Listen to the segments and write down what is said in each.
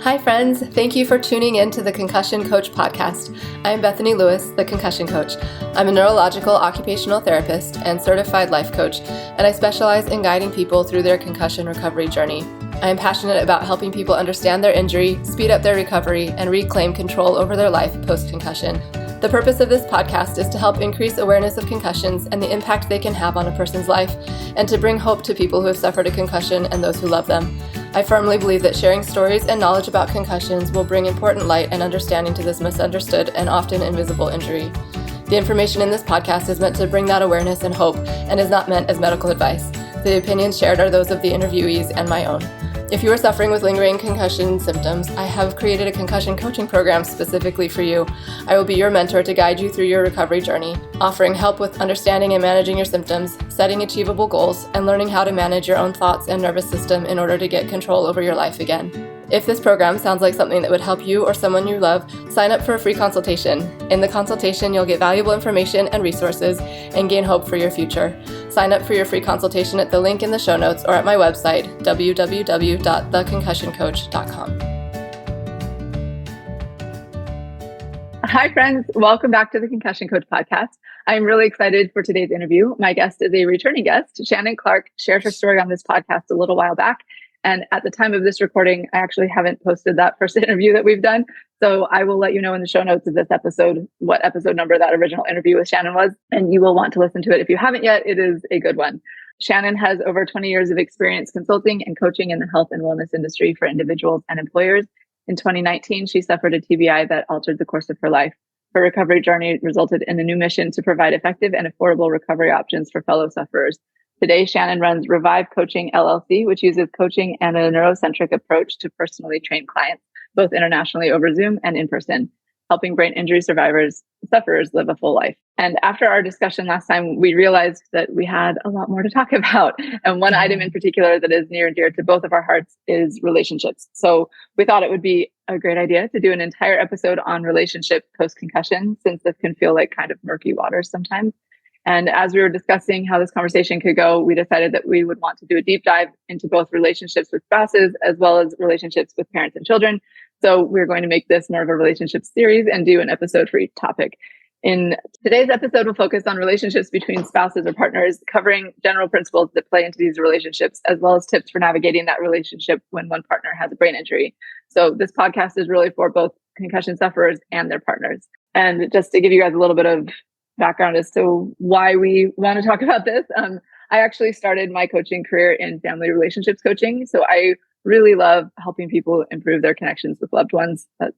Hi, friends. Thank you for tuning in to the Concussion Coach Podcast. I'm Bethany Lewis, the Concussion Coach. I'm a neurological occupational therapist and certified life coach, and I specialize in guiding people through their concussion recovery journey. I am passionate about helping people understand their injury, speed up their recovery, and reclaim control over their life post-concussion. The purpose of this podcast is to help increase awareness of concussions and the impact they can have on a person's life, and to bring hope to people who have suffered a concussion and those who love them. I firmly believe that sharing stories and knowledge about concussions will bring important light and understanding to this misunderstood and often invisible injury. The information in this podcast is meant to bring that awareness and hope and is not meant as medical advice. The opinions shared are those of the interviewees and my own. If you are suffering with lingering concussion symptoms, I have created a concussion coaching program specifically for you. I will be your mentor to guide you through your recovery journey, offering help with understanding and managing your symptoms, setting achievable goals, and learning how to manage your own thoughts and nervous system in order to get control over your life again. If this program sounds like something that would help you or someone you love, sign up for a free consultation. In the consultation, you'll get valuable information and resources and gain hope for your future. Sign up for your free consultation at the link in the show notes or at my website, www.theconcussioncoach.com. Hi, friends. Welcome back to the Concussion Coach Podcast. I'm really excited for today's interview. My guest is a returning guest. Shannon Clark shared her story on this podcast a little while back. And at the time of this recording, I actually haven't posted that first interview that we've done. So I will let you know in the show notes of this episode what episode number that original interview with Shannon was. And you will want to listen to it. If you haven't yet, it is a good one. Shannon has over 20 years of experience consulting and coaching in the health and wellness industry for individuals and employers. In 2019, she suffered a TBI that altered the course of her life. Her recovery journey resulted in a new mission to provide effective and affordable recovery options for fellow sufferers. Today, Shannon runs Revive Coaching LLC, which uses coaching and a neurocentric approach to personally train clients, both internationally over Zoom and in person, helping brain injury sufferers live a full life. And after our discussion last time, we realized that we had a lot more to talk about. And one item in particular that is near and dear to both of our hearts is relationships. So we thought it would be a great idea to do an entire episode on relationship post-concussion, since this can feel like kind of murky waters sometimes. And as we were discussing how this conversation could go, we decided that we would want to do a deep dive into both relationships with spouses as well as relationships with parents and children. So we're going to make this more of a relationship series and do an episode for each topic. In today's episode, we'll focus on relationships between spouses or partners, covering general principles that play into these relationships, as well as tips for navigating that relationship when one partner has a brain injury. So this podcast is really for both concussion sufferers and their partners. And just to give you guys a little bit of background as to why we want to talk about this. I actually started my coaching career in family relationships coaching. So I really love helping people improve their connections with loved ones. That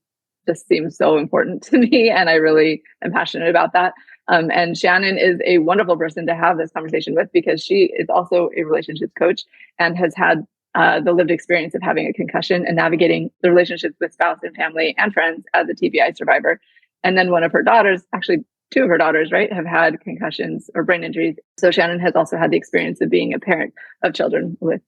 just seems so important to me. And I really am passionate about that. And Shannon is a wonderful person to have this conversation with, because she is also a relationships coach and has had the lived experience of having a concussion and navigating the relationships with spouse and family and friends as a TBI survivor. And then one of her daughters, actually two of her daughters, right, have had concussions or brain injuries. So Shannon has also had the experience of being a parent of children with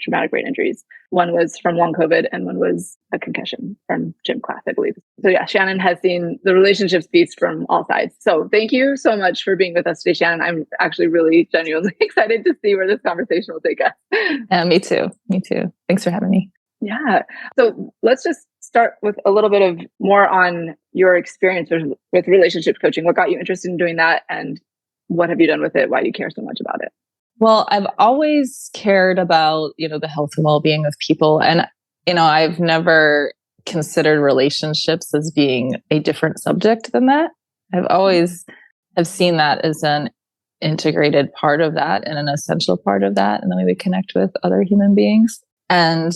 traumatic brain injuries. One was from long COVID and one was a concussion from gym class, I believe. So yeah, Shannon has seen the relationships piece from all sides. So thank you so much for being with us today, Shannon. I'm actually really genuinely excited to see where this conversation will take us. Me too. Thanks for having me. Yeah. So let's just start with a little bit of more on your experience with relationship coaching. What got you interested in doing that, and what have you done with it? Why do you care so much about it? Well, I've always cared about, the health and well-being of people. And, I've never considered relationships as being a different subject than that. I've always have seen that as an integrated part of that and an essential part of that, and the way we connect with other human beings. And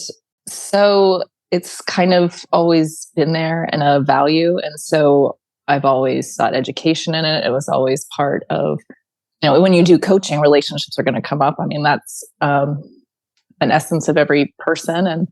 so it's kind of always been there and a value. And so I've always sought education in it. It was always part of, when you do coaching, relationships are going to come up. I mean, that's an essence of every person and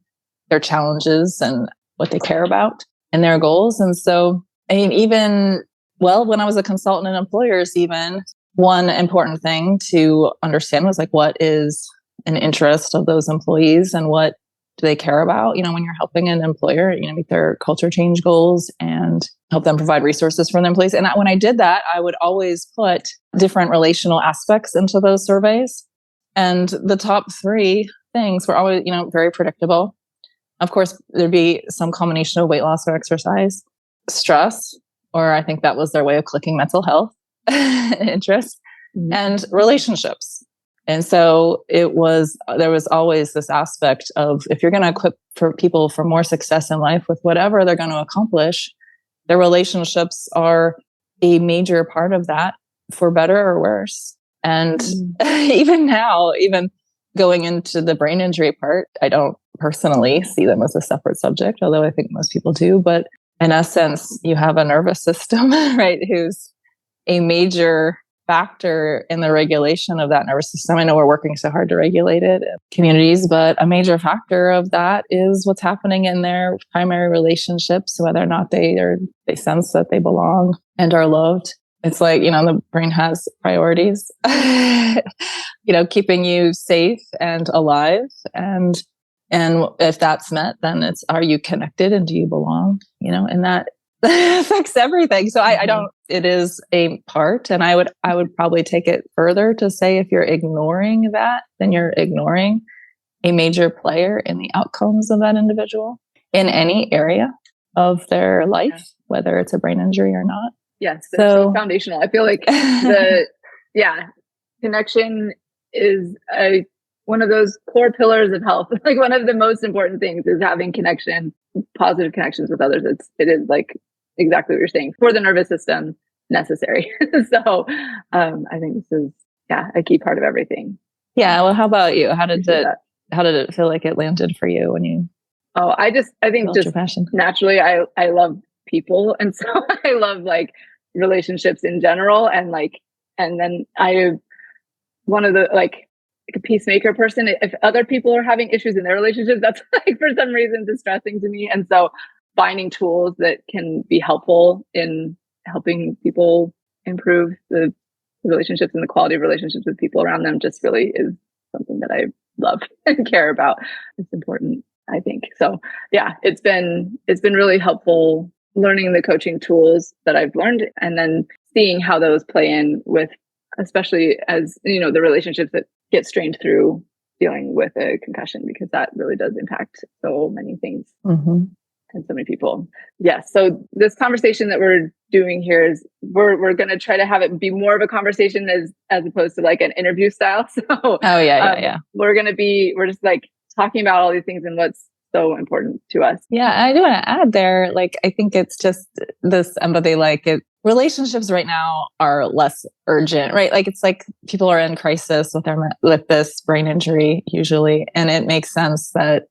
their challenges and what they care about and their goals. And so, when I was a consultant in employers, even one important thing to understand was what is an interest of those employees and what do they care about, when you're helping an employer, meet their culture change goals and help them provide resources for their employees. And when I did that, I would always put different relational aspects into those surveys. And the top three things were always, very predictable. Of course, there'd be some combination of weight loss or exercise, stress, or I think that was their way of clicking mental health, interest, and relationships. And so there was always this aspect of, if you're going to equip for people for more success in life with whatever they're going to accomplish, their relationships are a major part of that, for better or worse. And even now, even going into the brain injury part, I don't personally see them as a separate subject, although I think most people do. But in essence, you have a nervous system, right, who's a major factor in the regulation of that nervous system. I know we're working so hard to regulate it in communities, but a major factor of that is what's happening in their primary relationships, whether or not they sense that they belong and are loved. It's like, the brain has priorities, keeping you safe and alive. And if that's met, then it's, are you connected and do you belong? And that affects everything. So I don't, it is a part. And I would probably take it further to say, if you're ignoring that, then you're ignoring a major player in the outcomes of that individual in any area of their life, whether it's a brain injury or not. Yes. So foundational. I feel like connection is one of those core pillars of health. Like, one of the most important things is having positive connections with others. It is like exactly what you're saying, for the nervous system, necessary. So I think this is a key part of everything. Yeah. Well, how about you? How did it feel like it landed for you when you? Oh, I think just naturally, I love people, and so I love like relationships in general, and then one of the like a peacemaker person. If other people are having issues in their relationships, that's like for some reason distressing to me. And so finding tools that can be helpful in helping people improve the relationships and the quality of relationships with people around them just really is something that I love and care about. It's important, I think. So it's been really helpful learning the coaching tools that I've learned, and then seeing how those play in with, especially as the relationships that get strained through dealing with a concussion, because that really does impact so many things and so many people. Yes. So this conversation that we're doing here is we're going to try to have it be more of a conversation as opposed to like an interview style. So we're just like talking about all these things and what's so important to us. Yeah. I do want to add there, like, I think it's just this empathy, relationships right now are less urgent, right? Like, it's like people are in crisis with this brain injury usually. And it makes sense that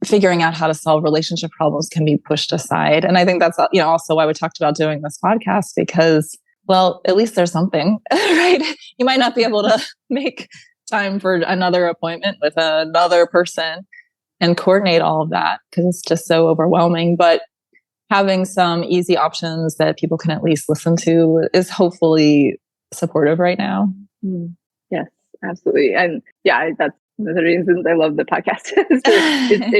figuring out how to solve relationship problems can be pushed aside. And I think that's, also why we talked about doing this podcast, because, well, at least there's something, right? You might not be able to make time for another appointment with another person and coordinate all of that, because it's just so overwhelming. But having some easy options that people can at least listen to is hopefully supportive right now. Yes, absolutely. And that's one of the reasons I love the podcast.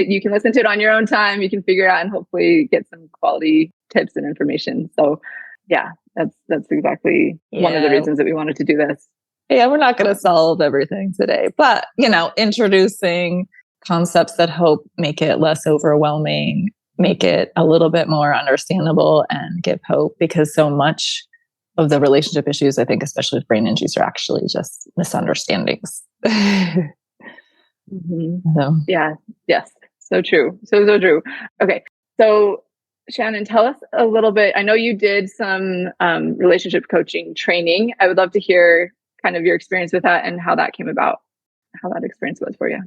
You can listen to it on your own time. You can figure out and hopefully get some quality tips and information. So that's exactly one of the reasons that we wanted to do this. Yeah, we're not going to solve everything today, but introducing concepts that hope make it less overwhelming, make it a little bit more understandable, and give hope, because so much of the relationship issues, I think, especially with brain injuries, are actually just misunderstandings. So. Yeah. Yes. So true. So true. Okay. So Shannon, tell us a little bit. I know you did some relationship coaching training. I would love to hear kind of your experience with that and how that came about, how that experience was for you.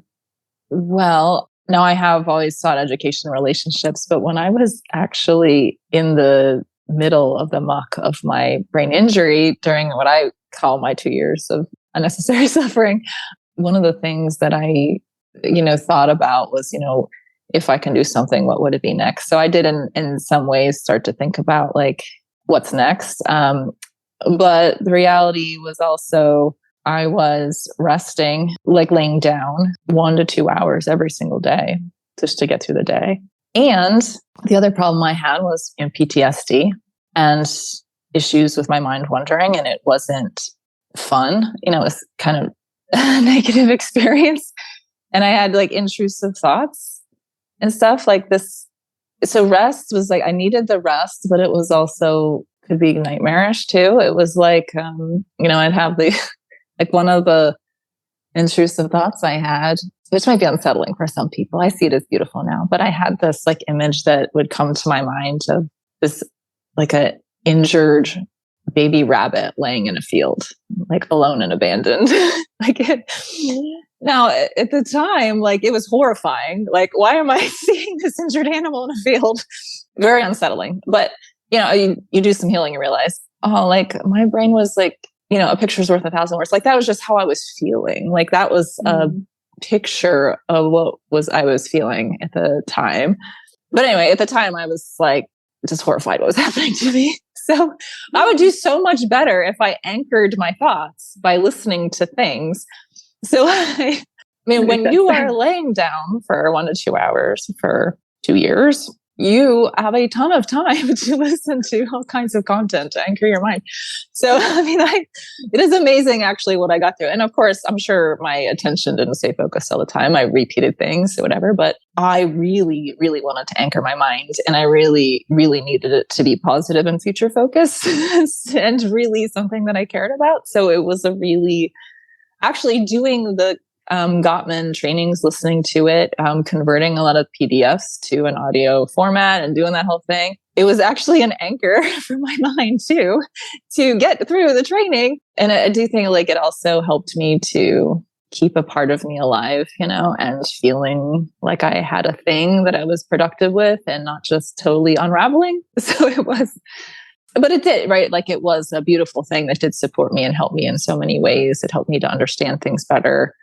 Well, now I have always sought education in relationships, but when I was actually in the middle of the muck of my brain injury during what I call my 2 years of unnecessary suffering, one of the things that I, thought about was, if I can do something, what would it be next? So I did in some ways start to think about like, what's next? But the reality was also, I was resting, like laying down 1 to 2 hours every single day just to get through the day. And the other problem I had was PTSD and issues with my mind wandering, and it wasn't fun. It was kind of a negative experience. And I had like intrusive thoughts. and stuff like this. So rest was like, I needed the rest, but it was also could be nightmarish too. It was like, I'd have the, like one of the intrusive thoughts I had, which might be unsettling for some people. I see it as beautiful now, but I had this like image that would come to my mind of this, like a injured baby rabbit laying in a field, like alone and abandoned. Now at the time, like it was horrifying. Like, why am I seeing this injured animal in a field? Very unsettling. But you do some healing and realize, oh, like my brain was like, a picture's worth 1,000 words. Like that was just how I was feeling. Like that was a picture of what I was feeling at the time. But anyway, at the time I was like just horrified what was happening to me. So I would do so much better if I anchored my thoughts by listening to things. So when you are laying down for 1 to 2 hours for 2 years, you have a ton of time to listen to all kinds of content to anchor your mind. So, it is amazing actually what I got through. And of course, I'm sure my attention didn't stay focused all the time. I repeated things or whatever, but I really, really wanted to anchor my mind. And I really, really needed it to be positive and future focused and really something that I cared about. So it was actually doing the Gottman trainings, listening to it, converting a lot of PDFs to an audio format and doing that whole thing. It was actually an anchor for my mind too, to get through the training. And I do think like it also helped me to keep a part of me alive, and feeling like I had a thing that I was productive with and not just totally unraveling. So but it did, right? Like it was a beautiful thing that did support me and help me in so many ways. It helped me to understand things better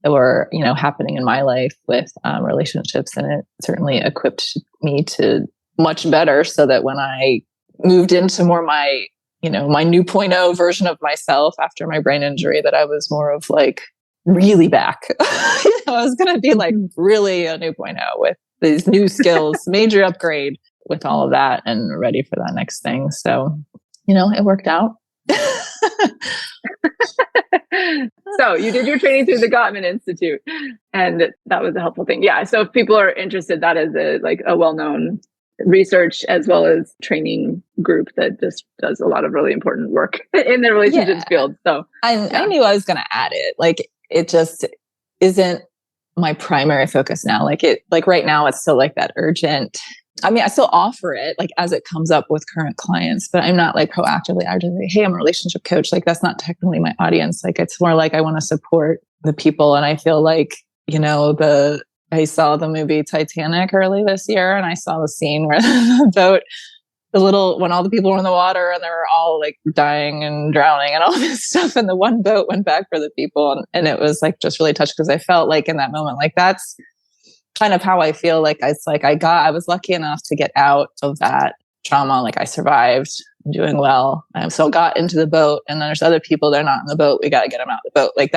that were, happening in my life with relationships. And it certainly equipped me to much better so that when I moved into more my, my new 0.0 version of myself after my brain injury, that I was more of like really back. I was going to be like really a new 0.0 with these new skills, major upgrade with all of that and ready for that next thing. So, it worked out. So you did your training through the Gottman Institute, and that was a helpful thing. Yeah. So if people are interested, that is a well-known research as well as training group that just does a lot of really important work in the relationships field. So I knew I was going to add it. Like it just isn't my primary focus now. Like right now it's still like that urgent. I still offer it like as it comes up with current clients, but I'm not like proactively actively, hey, I'm a relationship coach. Like that's not technically my audience. Like it's more like I want to support the people. And I feel like, I saw the movie Titanic early this year, and I saw the scene where the boat, when all the people were in the water and they were all like dying and drowning and all this stuff. And the one boat went back for the people. And it was like just really touched because I felt like in that moment, like that's kind of how I feel. Like it's like I was lucky enough to get out of that trauma. Like I survived, I'm doing well. So I got into the boat, and then there's other people, they're not in the boat. We got to get them out of the boat. Like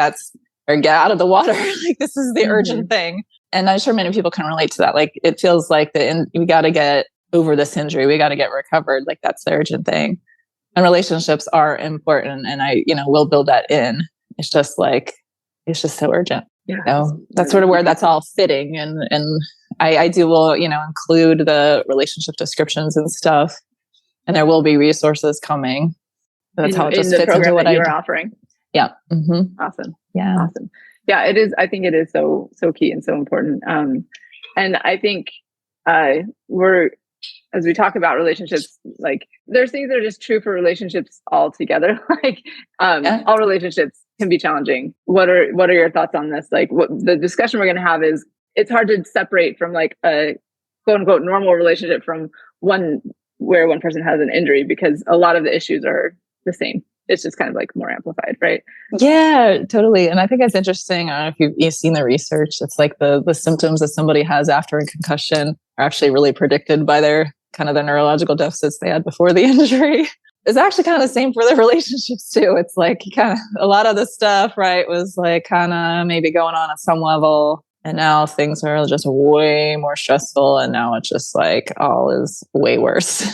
or get out of the water. Like this is the urgent thing. And I'm sure many people can relate to that. Like it feels like we got to get over this injury. We got to get recovered. Like that's the urgent thing. And relationships are important. And I, will build that in. It's just so urgent. Yeah, that's sort of where that's all fitting. And I will, include the relationship descriptions and stuff. And there will be resources coming. That's how it just fits into what you're offering. Yeah. Mm-hmm. Awesome. Yeah. Awesome. Yeah, it is. I think it is so key and so important. And I think as we talk about relationships, like there's things that are just true for relationships altogether. Like all relationships can be challenging. What are your thoughts on this? Like what the discussion we're going to have is, it's hard to separate from like a quote unquote normal relationship from one where one person has an injury, because a lot of the issues are the same. It's just kind of like more amplified, right? Yeah, totally. And I think it's interesting. I don't know if you've seen the research. It's like the symptoms that somebody has after a concussion are actually really predicted by their kind of the neurological deficits they had before the injury. It's actually kind of the same for the relationships too. It's like kind of a lot of the stuff, right, was like kind of maybe going on at some level. And now things are just way more stressful. And now it's just like all is way worse.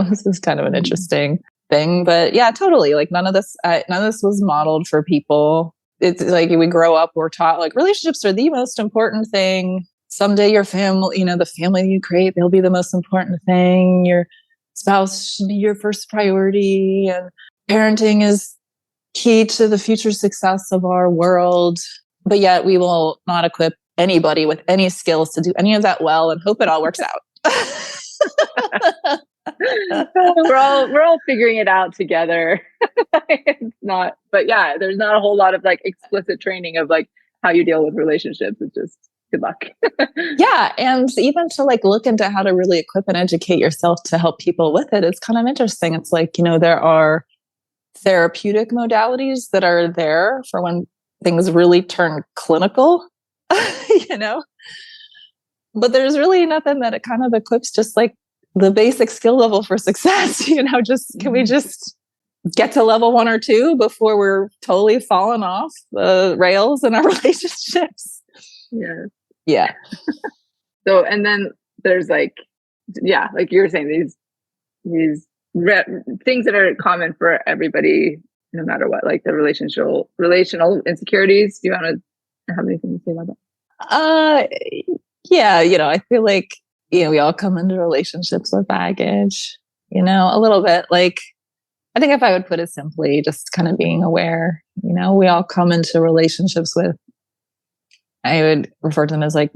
This is kind of an interesting thing, but yeah, totally. Like none of this was modeled for people. It's like we grow up, we're taught like relationships are the most important thing. someday your family, the family you create, they'll be the most important thing. Your spouse should be your first priority. And parenting is key to the future success of our world. But yet we will not equip anybody with any skills to do any of that well and hope it all works out. we're all figuring it out together. It's not, but yeah, there's not a whole lot of like explicit training of like how you deal with relationships. It's just good luck. Yeah. And even to like look into how to really equip and educate yourself to help people with it, it's kind of interesting. It's like, there are therapeutic modalities that are there for when things really turn clinical, but there's really nothing that it kind of equips just like the basic skill level for success. Can we just get to level 1 or 2 before we're totally falling off the rails in our relationships? Yeah. So, and then there's like you were saying, these things that are common for everybody, no matter what, like the relational insecurities. Do you want to have anything to say about that? Yeah, I feel like, we all come into relationships with baggage, a little bit. Like, I think if I would put it simply, just kind of being aware, we all come into relationships with, I would refer to them as like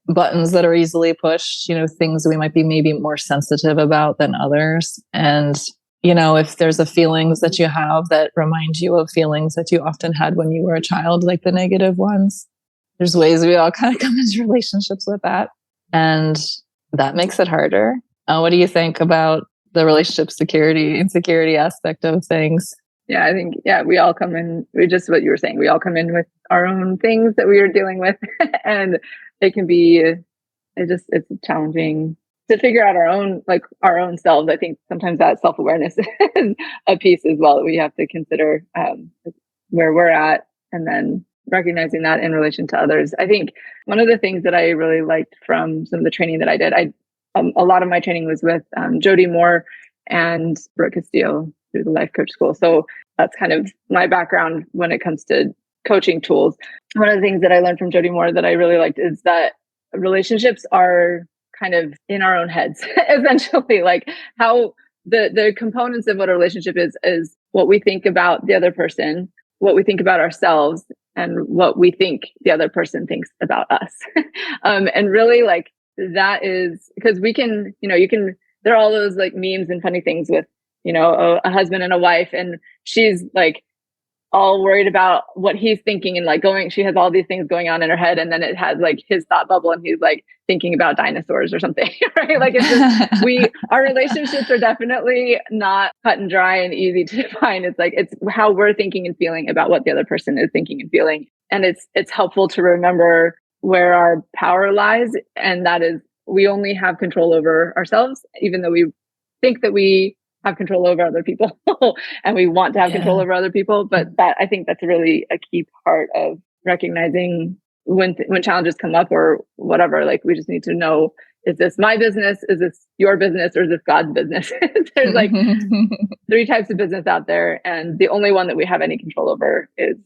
buttons that are easily pushed, things that we might be maybe more sensitive about than others. And, if there's a feelings that you have that remind you of feelings that you often had when you were a child, like the negative ones, there's ways we all kind of come into relationships with that. And that makes it harder. What do you think about the relationship insecurity aspect of things? Yeah, I think, we all come in, what you were saying, we all come in with our own things that we are dealing with. And it can be, it's challenging to figure out our own selves. I think sometimes that self-awareness is a piece as well that we have to consider where we're at, and then recognizing that in relation to others. I think one of the things that I really liked from some of the training that I did, a lot of my training was with Jody Moore and Brooke Castillo through the Life Coach School. So that's kind of my background when it comes to coaching tools. One of the things that I learned from Jody Moore that I really liked is that relationships are kind of in our own heads, essentially. Like how the components of what a relationship is what we think about the other person, what we think about ourselves, and what we think the other person thinks about us. And really, like, that is because we can, there are all those like memes and funny things with, a husband and a wife, and she's like all worried about what he's thinking and like she has all these things going on in her head, and then it has like his thought bubble and he's like thinking about dinosaurs or something, right? Like it's just, our relationships are definitely not cut and dry and easy to define. It's like, it's how we're thinking and feeling about what the other person is thinking and feeling. And it's helpful to remember where our power lies. And that is, we only have control over ourselves, even though we think that we have control over other people and we want to have control over other people. But I think that's really a key part of recognizing when challenges come up or whatever. Like, we just need to know, is this my business? Is this your business? Or is this God's business? There's like 3 types of business out there, and the only one that we have any control over is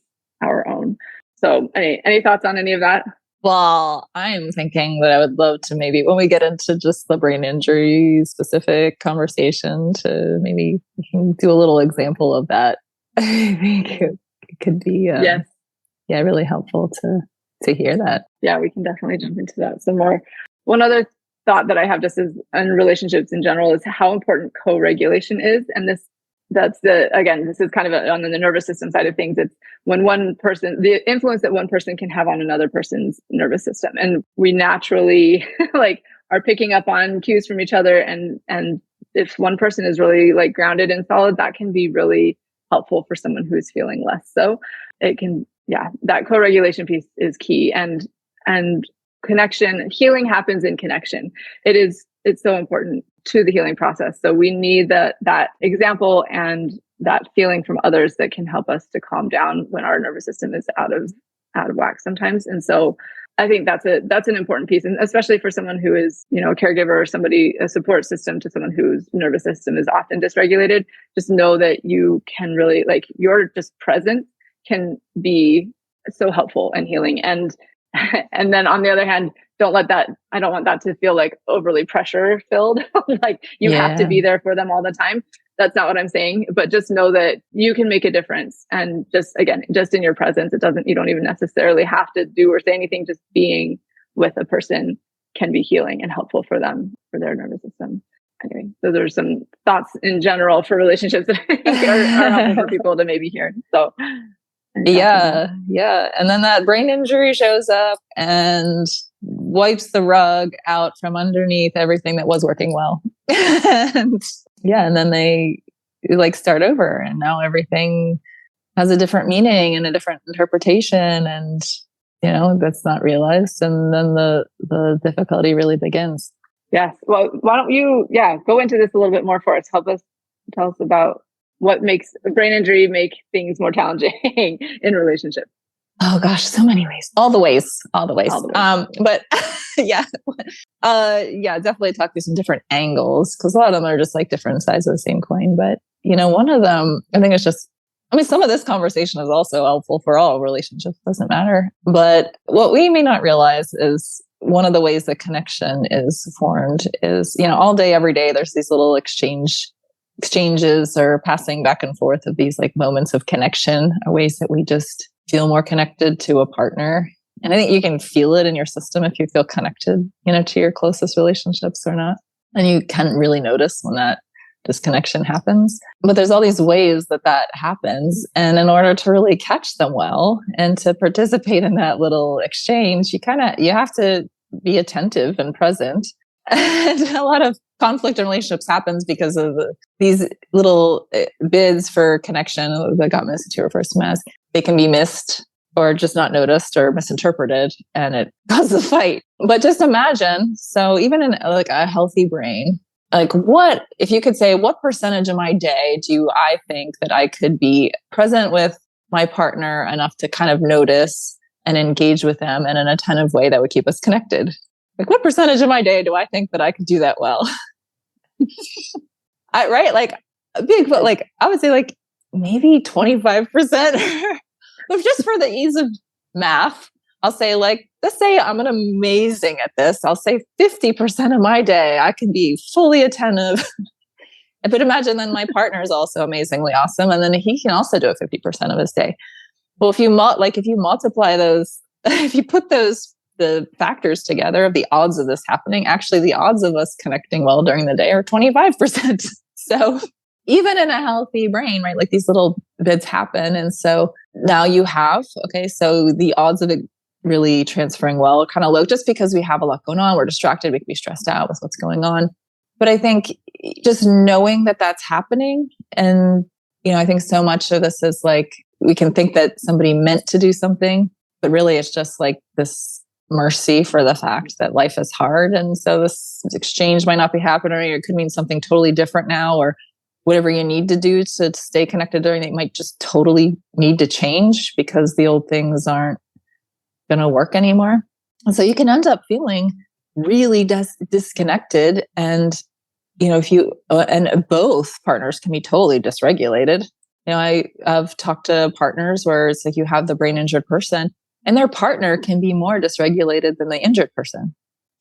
our own. So any thoughts on any of that? Well, I'm thinking that I would love to maybe, when we get into just the brain injury specific conversation, to maybe we can do a little example of that. I think it could be really helpful to hear that. Yeah, we can definitely jump into that some more. One other thought that I have just is in relationships in general is how important co-regulation is. And this is kind of on the nervous system side of things. It's when the influence that one person can have on another person's nervous system. And we naturally like are picking up on cues from each other. And if one person is really like grounded and solid, that can be really helpful for someone who's feeling less. So it can, that co-regulation piece is key. And healing happens in connection. It's so important to the healing process. So we need that example and that feeling from others that can help us to calm down when our nervous system is out of whack sometimes. And so I think that's an important piece, and especially for someone who is, a caregiver or a support system to someone whose nervous system is often dysregulated. Just know that you can really, like, your just presence can be so helpful and healing. And then on the other hand, don't let that, I don't want that to feel like overly pressure filled. Like you have to be there for them all the time. That's not what I'm saying, but just know that you can make a difference. And just, again, just in your presence, you don't even necessarily have to do or say anything. Just being with a person can be healing and helpful for them, for their nervous system. Anyway, those are some thoughts in general for relationships that I think are helpful for people to maybe hear. So yeah. And then that brain injury shows up and wipes the rug out from underneath everything that was working well. And then they like start over, and now everything has a different meaning and a different interpretation, and that's not realized, and then the difficulty really begins. Yes. Well, why don't you go into this a little bit more for us? Tell us about what makes a brain injury make things more challenging in relationships. Oh gosh, so many ways. All the ways. But definitely talk through some different angles, because a lot of them are just like different sides of the same coin. But one of them, I think it's just, some of this conversation is also helpful for all relationships, doesn't matter. But what we may not realize is one of the ways that connection is formed is, all day, every day, there's these little exchanges or passing back and forth of these like moments of connection, ways that we just feel more connected to a partner. And I think you can feel it in your system if you feel connected, to your closest relationships or not. And you can really notice when that disconnection happens. But there's all these ways that happens. And in order to really catch them well and to participate in that little exchange, you have to be attentive and present. And a lot of conflict in relationships happens because of these little bids for connection that got missed, to refers to as. They can be missed or just not noticed or misinterpreted, and it causes a fight. But just imagine, so even in like a healthy brain, like if you could say, what percentage of my day do I think that I could be present with my partner enough to kind of notice and engage with them in an attentive way that would keep us connected? Like, what percentage of my day do I think that I could do that well? Right? Like big, but like, I would say like maybe 25%. But just for the ease of math, I'll say like, let's say I'm amazing at this. I'll say 50% of my day, I can be fully attentive. But imagine then my partner is also amazingly awesome. And then he can also do it 50% of his day. Well, if you multiply those, if you put the factors together of the odds of this happening, actually the odds of us connecting well during the day are 25%. So even in a healthy brain, right, like these little bits happen. And so now you have, so the odds of it really transferring well are kind of low, just because we have a lot going on. We're distracted. We can be stressed out with what's going on. But I think just knowing that that's happening, and, I think so much of this is like, we can think that somebody meant to do something, but really it's just like this mercy for the fact that life is hard. And so this exchange might not be happening, or it could mean something totally different now, or whatever you need to do to stay connected during it might just totally need to change because the old things aren't going to work anymore. And so you can end up feeling really disconnected. And, and both partners can be totally dysregulated. I've talked to partners where it's like you have the brain injured person and their partner can be more dysregulated than the injured person.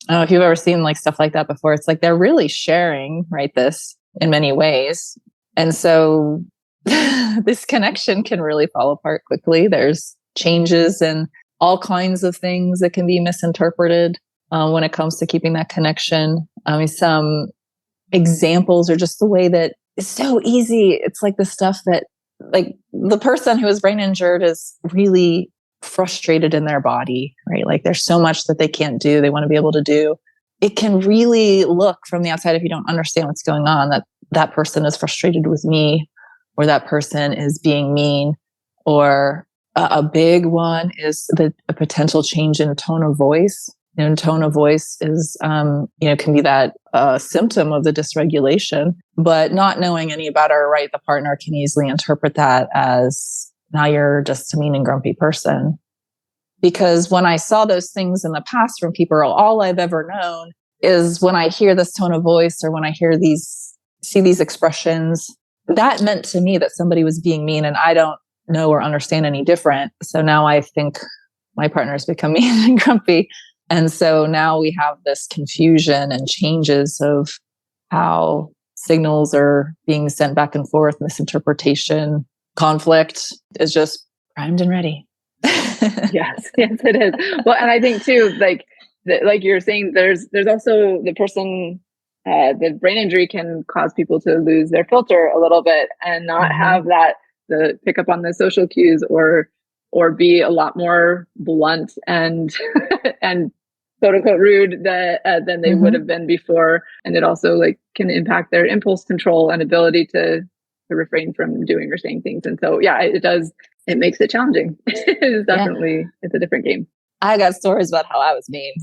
I don't know if you've ever seen like stuff like that before. It's like they're really sharing, right, this in many ways. And so this connection can really fall apart quickly. There's changes in all kinds of things that can be misinterpreted when it comes to keeping that connection. Some examples are just the way that it's so easy. It's like the stuff that like the person who is brain injured is really frustrated in their body, right? Like there's so much that they can't do. They want to be able to do. It can really look from the outside, if you don't understand what's going on, that person is frustrated with me, or that person is being mean, or a big one is a potential change in tone of voice. Tone of voice is, can be that symptom of the dysregulation, but not knowing any better, right? The partner can easily interpret that as, now you're just a mean and grumpy person. Because when I saw those things in the past from people, all I've ever known is when I hear this tone of voice, or when I see these expressions, that meant to me that somebody was being mean, and I don't know or understand any different. So now I think my partner's become mean and grumpy. And so now we have this confusion and changes of how signals are being sent back and forth, misinterpretation, conflict is just primed and ready. Yes, it is. Well, and I think too, like you're saying, there's also the person, the brain injury can cause people to lose their filter a little bit and not have the pick up on the social cues or be a lot more blunt and and quote unquote rude than they would have been before. And it also like can impact their impulse control and ability to refrain from doing or saying things. And so, yeah, it does. It makes it challenging. It's definitely, it's a different game. I got stories about how I was mean.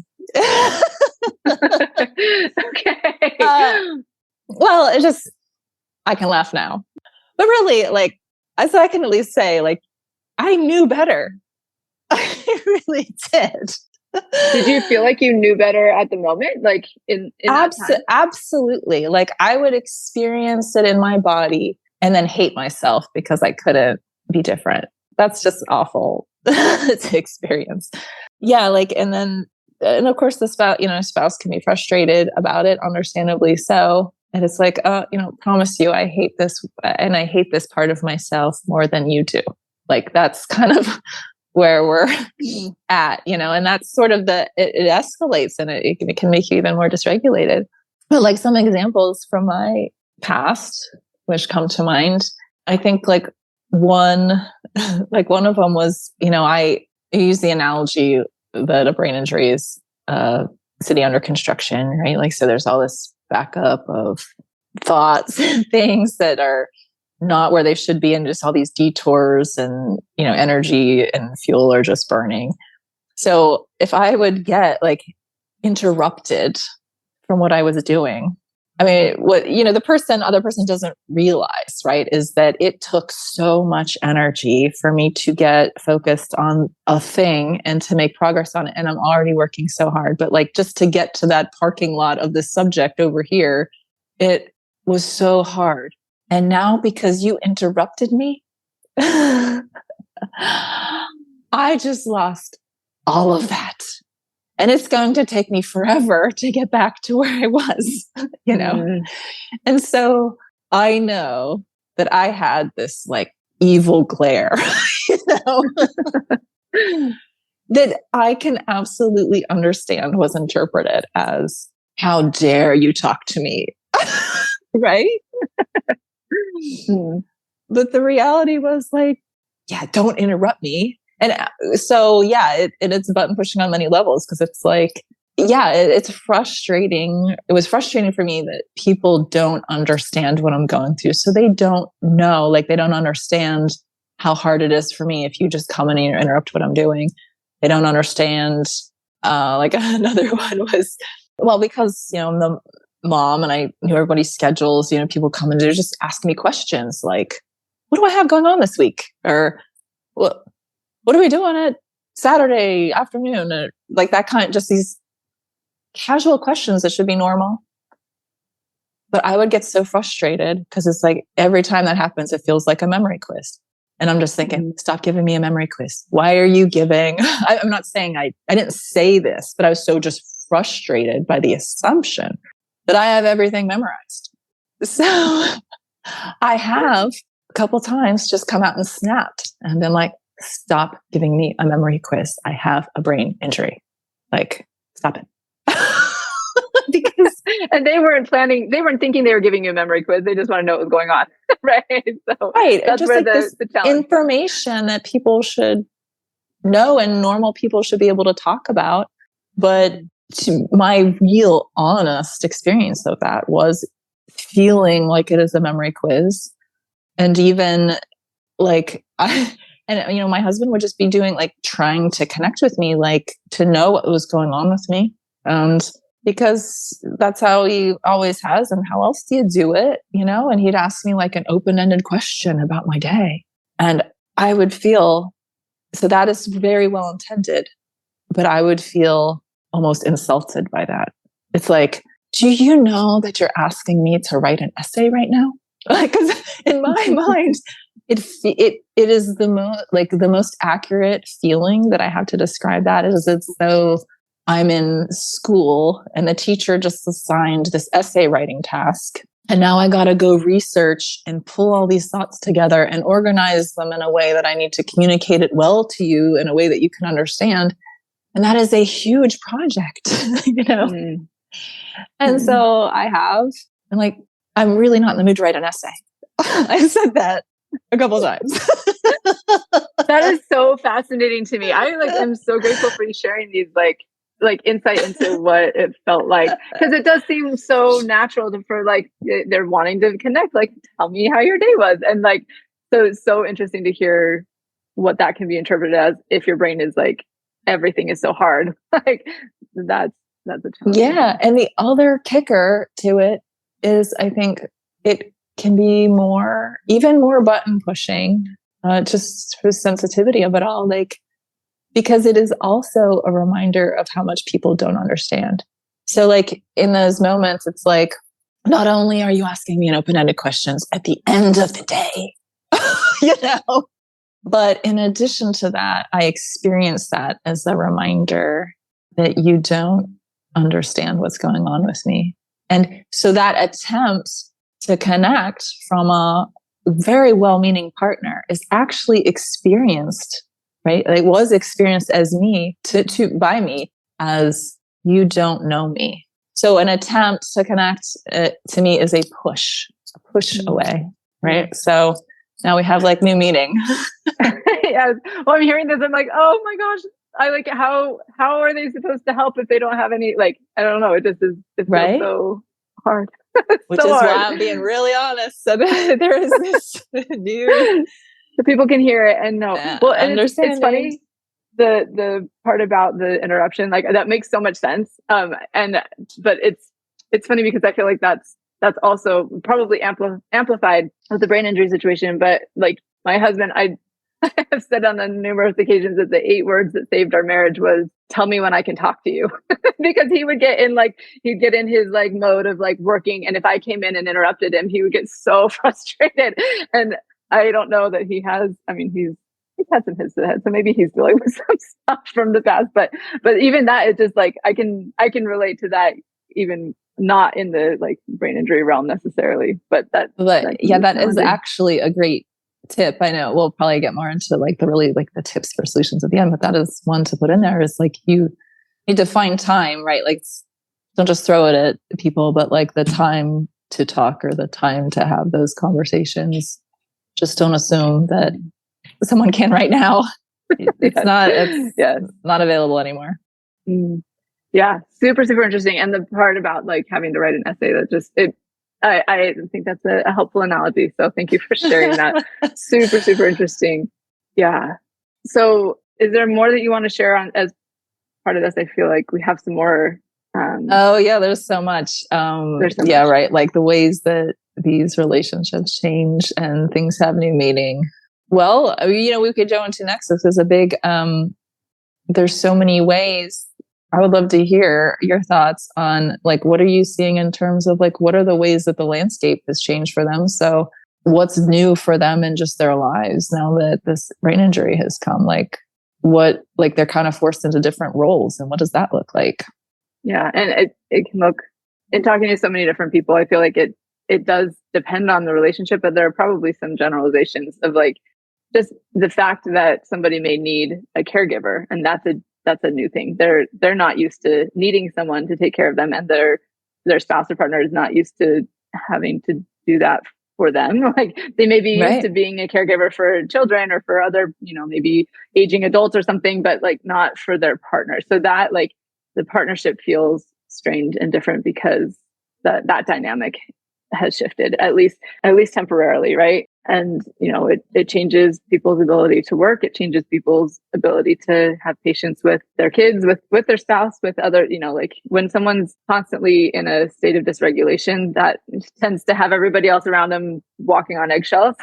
Okay. Well, it just, I can laugh now. But really, like, so I can at least say, like, I knew better. I really did. Did you feel like you knew better at the moment? Like in that time? Absolutely. Like I would experience it in my body and then hate myself because I couldn't be different. That's just awful to experience. Yeah. Like, and of course the spouse can be frustrated about it, understandably so. And it's like, promise you, I hate this. And I hate this part of myself more than you do. Like, that's kind of where we're at, and that's sort of it escalates and it can make you even more dysregulated. But like some examples from my past, which come to mind, I think like one of them was, I use the analogy that a brain injury is city under construction, right? Like, so there's all this backup of thoughts and things that are not where they should be, and just all these detours and, energy and fuel are just burning. So if I would get like interrupted from what I was doing, I mean, what, the other person doesn't realize, right, is that it took so much energy for me to get focused on a thing and to make progress on it. And I'm already working so hard, but like just to get to that parking lot of this subject over here, it was so hard. And now because you interrupted me, I just lost all of that. And it's going to take me forever to get back to where I was, And so I know that I had this like evil glare, that I can absolutely understand was interpreted as, how dare you talk to me, right? But the reality was like, yeah, don't interrupt me. And so, yeah, it's a button pushing on many levels, because it's like, yeah, it's frustrating. It was frustrating for me that people don't understand what I'm going through. So they don't know, like they don't understand how hard it is for me if you just come in and interrupt what I'm doing. They don't understand. Like another one was, well, because, I'm the mom and I knew everybody's schedules, people come and they're just asking me questions like, what do I have going on this week? Or what are we doing at Saturday afternoon? Or like that kind, just these casual questions that should be normal. But I would get so frustrated because it's like every time that happens, it feels like a memory quiz. And I'm just thinking, stop giving me a memory quiz. Why are you giving? I'm not saying I didn't say this, but I was so just frustrated by the assumption that I have everything memorized. So I have a couple times just come out and snapped and been like, stop giving me a memory quiz. I have a brain injury. Like, stop it. And they weren't thinking they were giving you a memory quiz. They just want to know what was going on. Right. So right. That's just where like this the challenge information that people should know and normal people should be able to talk about. But my real honest experience of that was feeling like it is a memory quiz. And even like my husband would just be doing like trying to connect with me, like to know what was going on with me. And because that's how he always has. And how else do you do it? And he'd ask me like an open-ended question about my day. And I would feel, so that is very well intended, but I would feel almost insulted by that. It's like, do you know that you're asking me to write an essay right now? Because in my mind, it is the most accurate feeling that I have to describe that is it's so I'm in school and the teacher just assigned this essay writing task. And now I got to go research and pull all these thoughts together and organize them in a way that I need to communicate it well to you in a way that you can understand. And that is a huge project, Mm. And so I'm like, I'm really not in the mood to write an essay. I said that a couple of times. That is so fascinating to me. I'm so grateful for you sharing these insight into what it felt like, because it does seem so natural for they're wanting to connect, like, tell me how your day was, and so it's so interesting to hear what that can be interpreted as if your brain is like, everything is so hard. That's a challenge. Yeah. And the other kicker to it is, I think it can be even more button pushing, just for the sensitivity of it all. Because it is also a reminder of how much people don't understand. So in those moments, it's like, not only are you asking me an open-ended questions at the end of the day, but in addition to that, I experience that as a reminder that you don't understand what's going on with me. And so that attempt to connect from a very well-meaning partner is actually experienced, right? It was experienced as by me as, you don't know me. So an attempt to connect to me is a push away, right? So now we have new meaning. Yes. Well, I'm hearing this. I'm like, oh my gosh. How are they supposed to help if they don't have any, I don't know. It feels right? so hard. Which is why I'm being really honest. So there is this new, so people can hear it and know. Well, and it's funny, the part about the interruption, that makes so much sense. But it's funny because I feel like that's also probably amplified with the brain injury situation. But my husband, I have said on numerous occasions that the 8 words that saved our marriage was, tell me when I can talk to you. Because he would get in he'd get in his mode of working, and if I came in and interrupted him, he would get so frustrated. And I don't know that he has, he's had some hits to the head, so maybe he's dealing with some stuff from the past, but even that, it's just I can relate to that, even not in the brain injury realm necessarily, but that is actually a great tip. I know we'll probably get more into the tips for solutions at the end, but that is one to put in there, is you need to find time, right? Don't just throw it at people, but the time to talk or the time to have those conversations. Just don't assume that someone can right now. It's not available anymore. Yeah. Super, super interesting. And the part about having to write an essay, I think that's a helpful analogy. So thank you for sharing that. Super, super interesting. Yeah. So is there more that you want to share on as part of this? I feel like we have some more. There's so much. Much. Right. The ways that these relationships change and things have new meaning. Well, we could go into next. This is a big, there's so many ways. I would love to hear your thoughts on what are you seeing in terms of what are the ways that the landscape has changed for them? So what's new for them in just their lives now that this brain injury has come? What they're kind of forced into different roles, and what does that look like? Yeah. And it can look, in talking to so many different people, I feel like it does depend on the relationship, but there are probably some generalizations of just the fact that somebody may need a caregiver, and that's a new thing. They're not used to needing someone to take care of them, and their spouse or partner is not used to having to do that for them. They may be used to being a caregiver for children or for other, maybe aging adults or something, but not for their partner. So that the partnership feels strange and different because that dynamic has shifted, at least temporarily, right? And it changes people's ability to work. It changes people's ability to have patience with their kids, with their spouse, with other, when someone's constantly in a state of dysregulation, that tends to have everybody else around them walking on eggshells.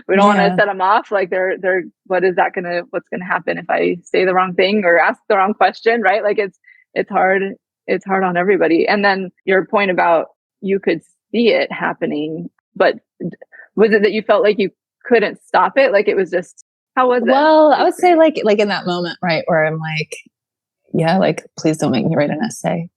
We don't want to set them off. They're what's gonna happen if I say the wrong thing or ask the wrong question, right? It's hard. It's hard on everybody. And then your point about you could see it happening, but was it that you felt like you couldn't stop it? It was just, how was it? Well, I would say in that moment, right, where I'm yeah, like, please don't make me write an essay.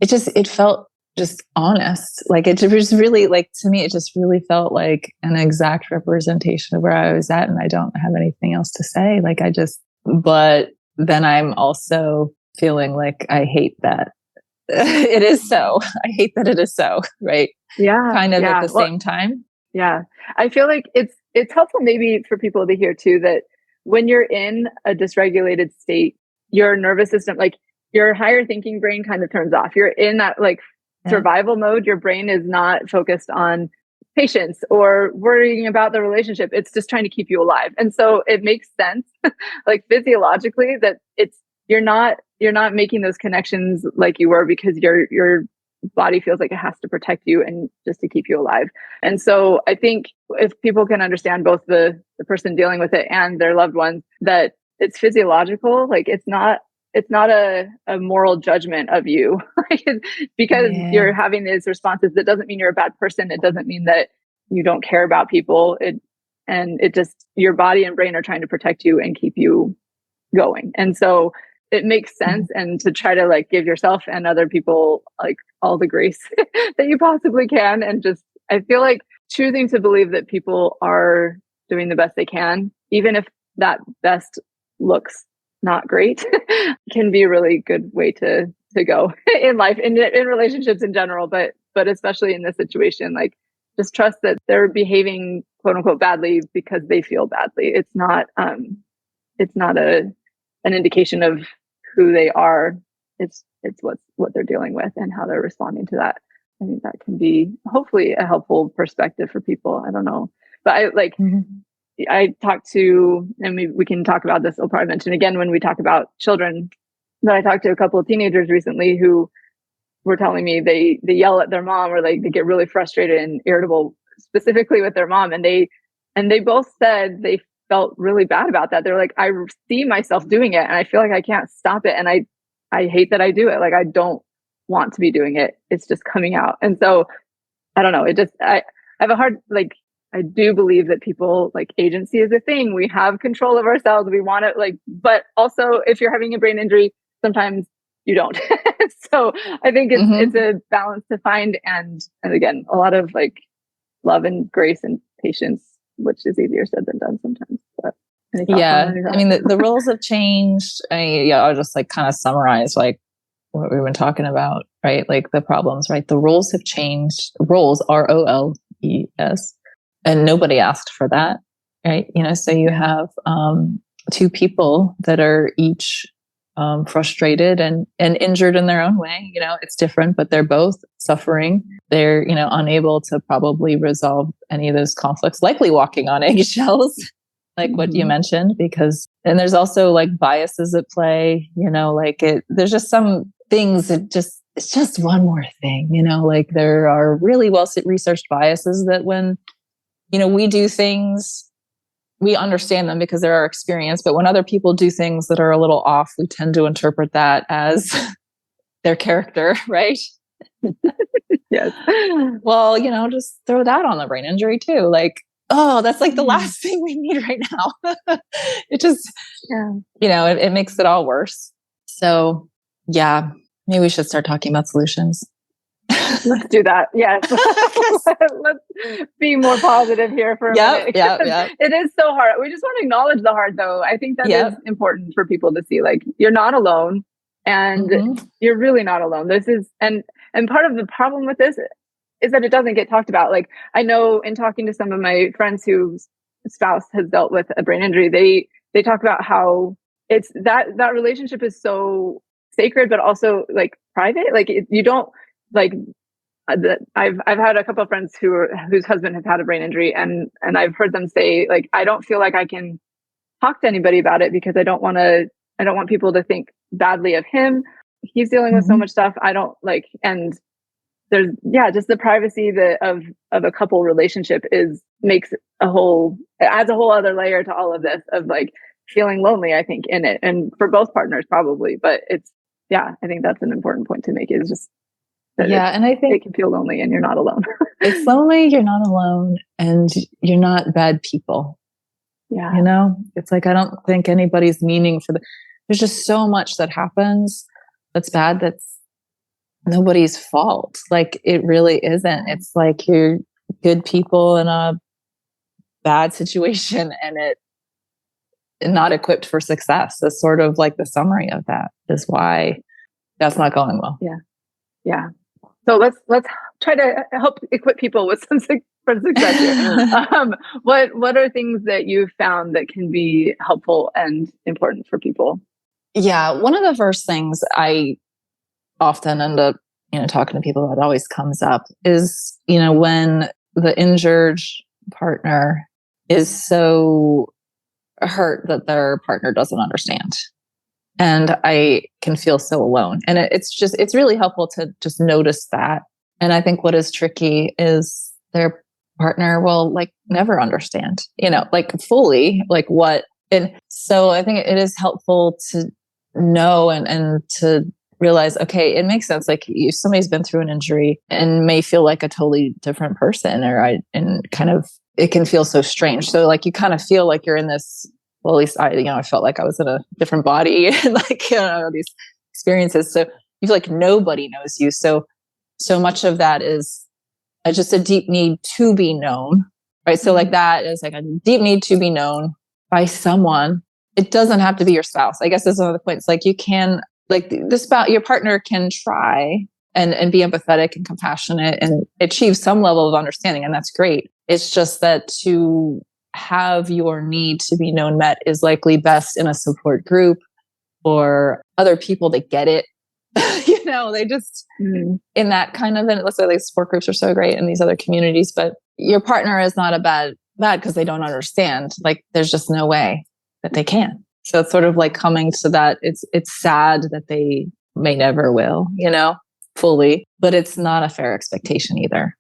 It felt just honest. Like, it was really, like, to me, it just really felt like an exact representation of where I was at. And I don't have anything else to say. Like, but then I'm also feeling like I hate that it is so. I hate that it is so, right? Yeah. Kind of at the same time. Yeah. I feel like it's helpful maybe for people to hear too, that when you're in a dysregulated state, your nervous system, like your higher thinking brain kind of turns off. You're in that like survival mode. Your brain is not focused on patience or worrying about the relationship. It's just trying to keep you alive. And so it makes sense, like physiologically, that you're not making those connections like you were, because your body feels like it has to protect you and just to keep you alive. And so I think if people can understand, both the person dealing with it and their loved ones, that it's physiological, like it's not a moral judgment of you because you're having these responses. That doesn't mean you're a bad person. It doesn't mean that you don't care about people. It just, your body and brain are trying to protect you and keep you going. And so it makes sense. And to try to like give yourself and other people like all the grace that you possibly can. And just, I feel like choosing to believe that people are doing the best they can, even if that best looks not great, can be a really good way to go in life, in relationships in general, but especially in this situation. Like, just trust that they're behaving quote unquote badly because they feel badly. It's not an indication of who they are. It's what they're dealing with and how they're responding to that. I think that can be hopefully a helpful perspective for people. I don't know, but I talked to, and we can talk about this, I'll probably mention again when we talk about children, but I talked to a couple of teenagers recently who were telling me they yell at their mom, or like they get really frustrated and irritable specifically with their mom. And they both said they felt really bad about that. They're like, I see myself doing it and I feel like I can't stop it. And I hate that I do it. Like, I don't want to be doing it. It's just coming out. And so I don't know. I have a hard, like, I do believe that people, like, agency is a thing. We have control of ourselves. We want to, like, but also if you're having a brain injury, sometimes you don't. So I think it's a balance to find. And again, a lot of like love and grace and patience, which is easier said than done sometimes. But yeah, I mean, the roles have changed. I'll just like kind of summarize like what we've been talking about, right? Like the problems, right? The roles have changed. Roles, ROLES, and nobody asked for that, right? So you have two people that are each frustrated and injured in their own way. It's different, but they're both suffering. They're, unable to probably resolve any of those conflicts, likely walking on eggshells, like what you mentioned, and there's also like biases at play, there's just some things that it's just one more thing, like there are really well researched biases that when, we do things, we understand them because they're our experience. But when other people do things that are a little off, we tend to interpret that as their character, right? Yes. Well, just throw that on the brain injury too. Like, oh, that's like the last thing we need right now. It just, it makes it all worse. So yeah, maybe we should start talking about solutions. Let's do that. Yes. Let's be more positive here for a minute. Yeah. It is so hard. We just want to acknowledge the hard, though. I think that is important for people to see. Like, you're not alone, and you're really not alone. This is, and part of the problem with this is that it doesn't get talked about. Like, I know in talking to some of my friends whose spouse has dealt with a brain injury, they talk about how it's that relationship is so sacred, but also like private. Like, you don't like. I've had a couple of friends whose husband has had a brain injury, and I've heard them say, like, I don't feel like I can talk to anybody about it because I don't want people to think badly of him. He's dealing with so much stuff. I don't like, and there's just the privacy of a couple relationship adds a whole other layer to all of this, of like feeling lonely, I think, in it, and for both partners probably. But I think that's an important point to make, is just and I think it can feel lonely and you're not alone. It's lonely, you're not alone, and you're not bad people. Yeah. It's like, I don't think anybody's meaning for there's just so much that happens that's bad. That's nobody's fault. Like it really isn't. It's like you're good people in a bad situation and not equipped for success. That's sort of like the summary of that is why that's not going well. Yeah. Yeah. So let's try to help equip people with some for success here. What are things that you've found that can be helpful and important for people? Yeah. One of the first things I often end up, talking to people that always comes up is, when the injured partner is so hurt that their partner doesn't understand. And I can feel so alone. And it's really helpful to just notice that. And I think what is tricky is their partner will like never understand, like fully like what. And so I think it is helpful to know and to realize, okay, it makes sense. Like if somebody's been through an injury and may feel like a totally different person and kind of, it can feel so strange. So like you kind of feel like you're in this, well, at least I felt like I was in a different body and like, these experiences. So you feel like nobody knows you. So much of that is just a deep need to be known, right? So like that is like a deep need to be known by someone. It doesn't have to be your spouse. I guess that's one of the points. Like you can, like the spouse, your partner can try and be empathetic and compassionate and achieve some level of understanding. And that's great. It's just that to have your need to be known met is likely best in a support group or other people that get it. They just in that kind of, and let's say like support groups are so great in these other communities, but your partner is not a bad because they don't understand. Like there's just no way that they can. So it's sort of like coming to that. It's sad that they may never will, fully, but it's not a fair expectation either.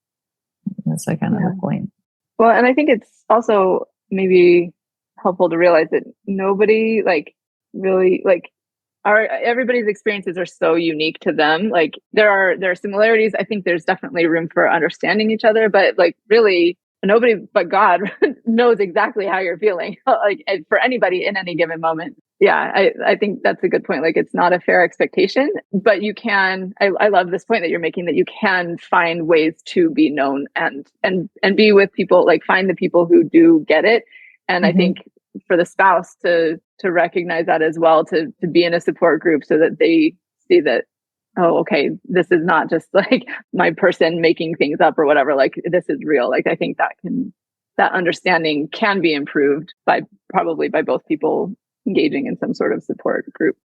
That's like kind of the point. Well, and I think it's also maybe helpful to realize that nobody like really like everybody's experiences are so unique to them. Like there are similarities. I think there's definitely room for understanding each other, but like really nobody but God knows exactly how you're feeling like for anybody in any given moment. Yeah, I think that's a good point. Like it's not a fair expectation, but you can, I love this point that you're making, that you can find ways to be known and be with people, like find the people who do get it. And I think for the spouse to recognize that as well, to be in a support group so that they see that, oh, okay, this is not just like my person making things up or whatever, like this is real. Like I think that understanding can be improved by both people engaging in some sort of support group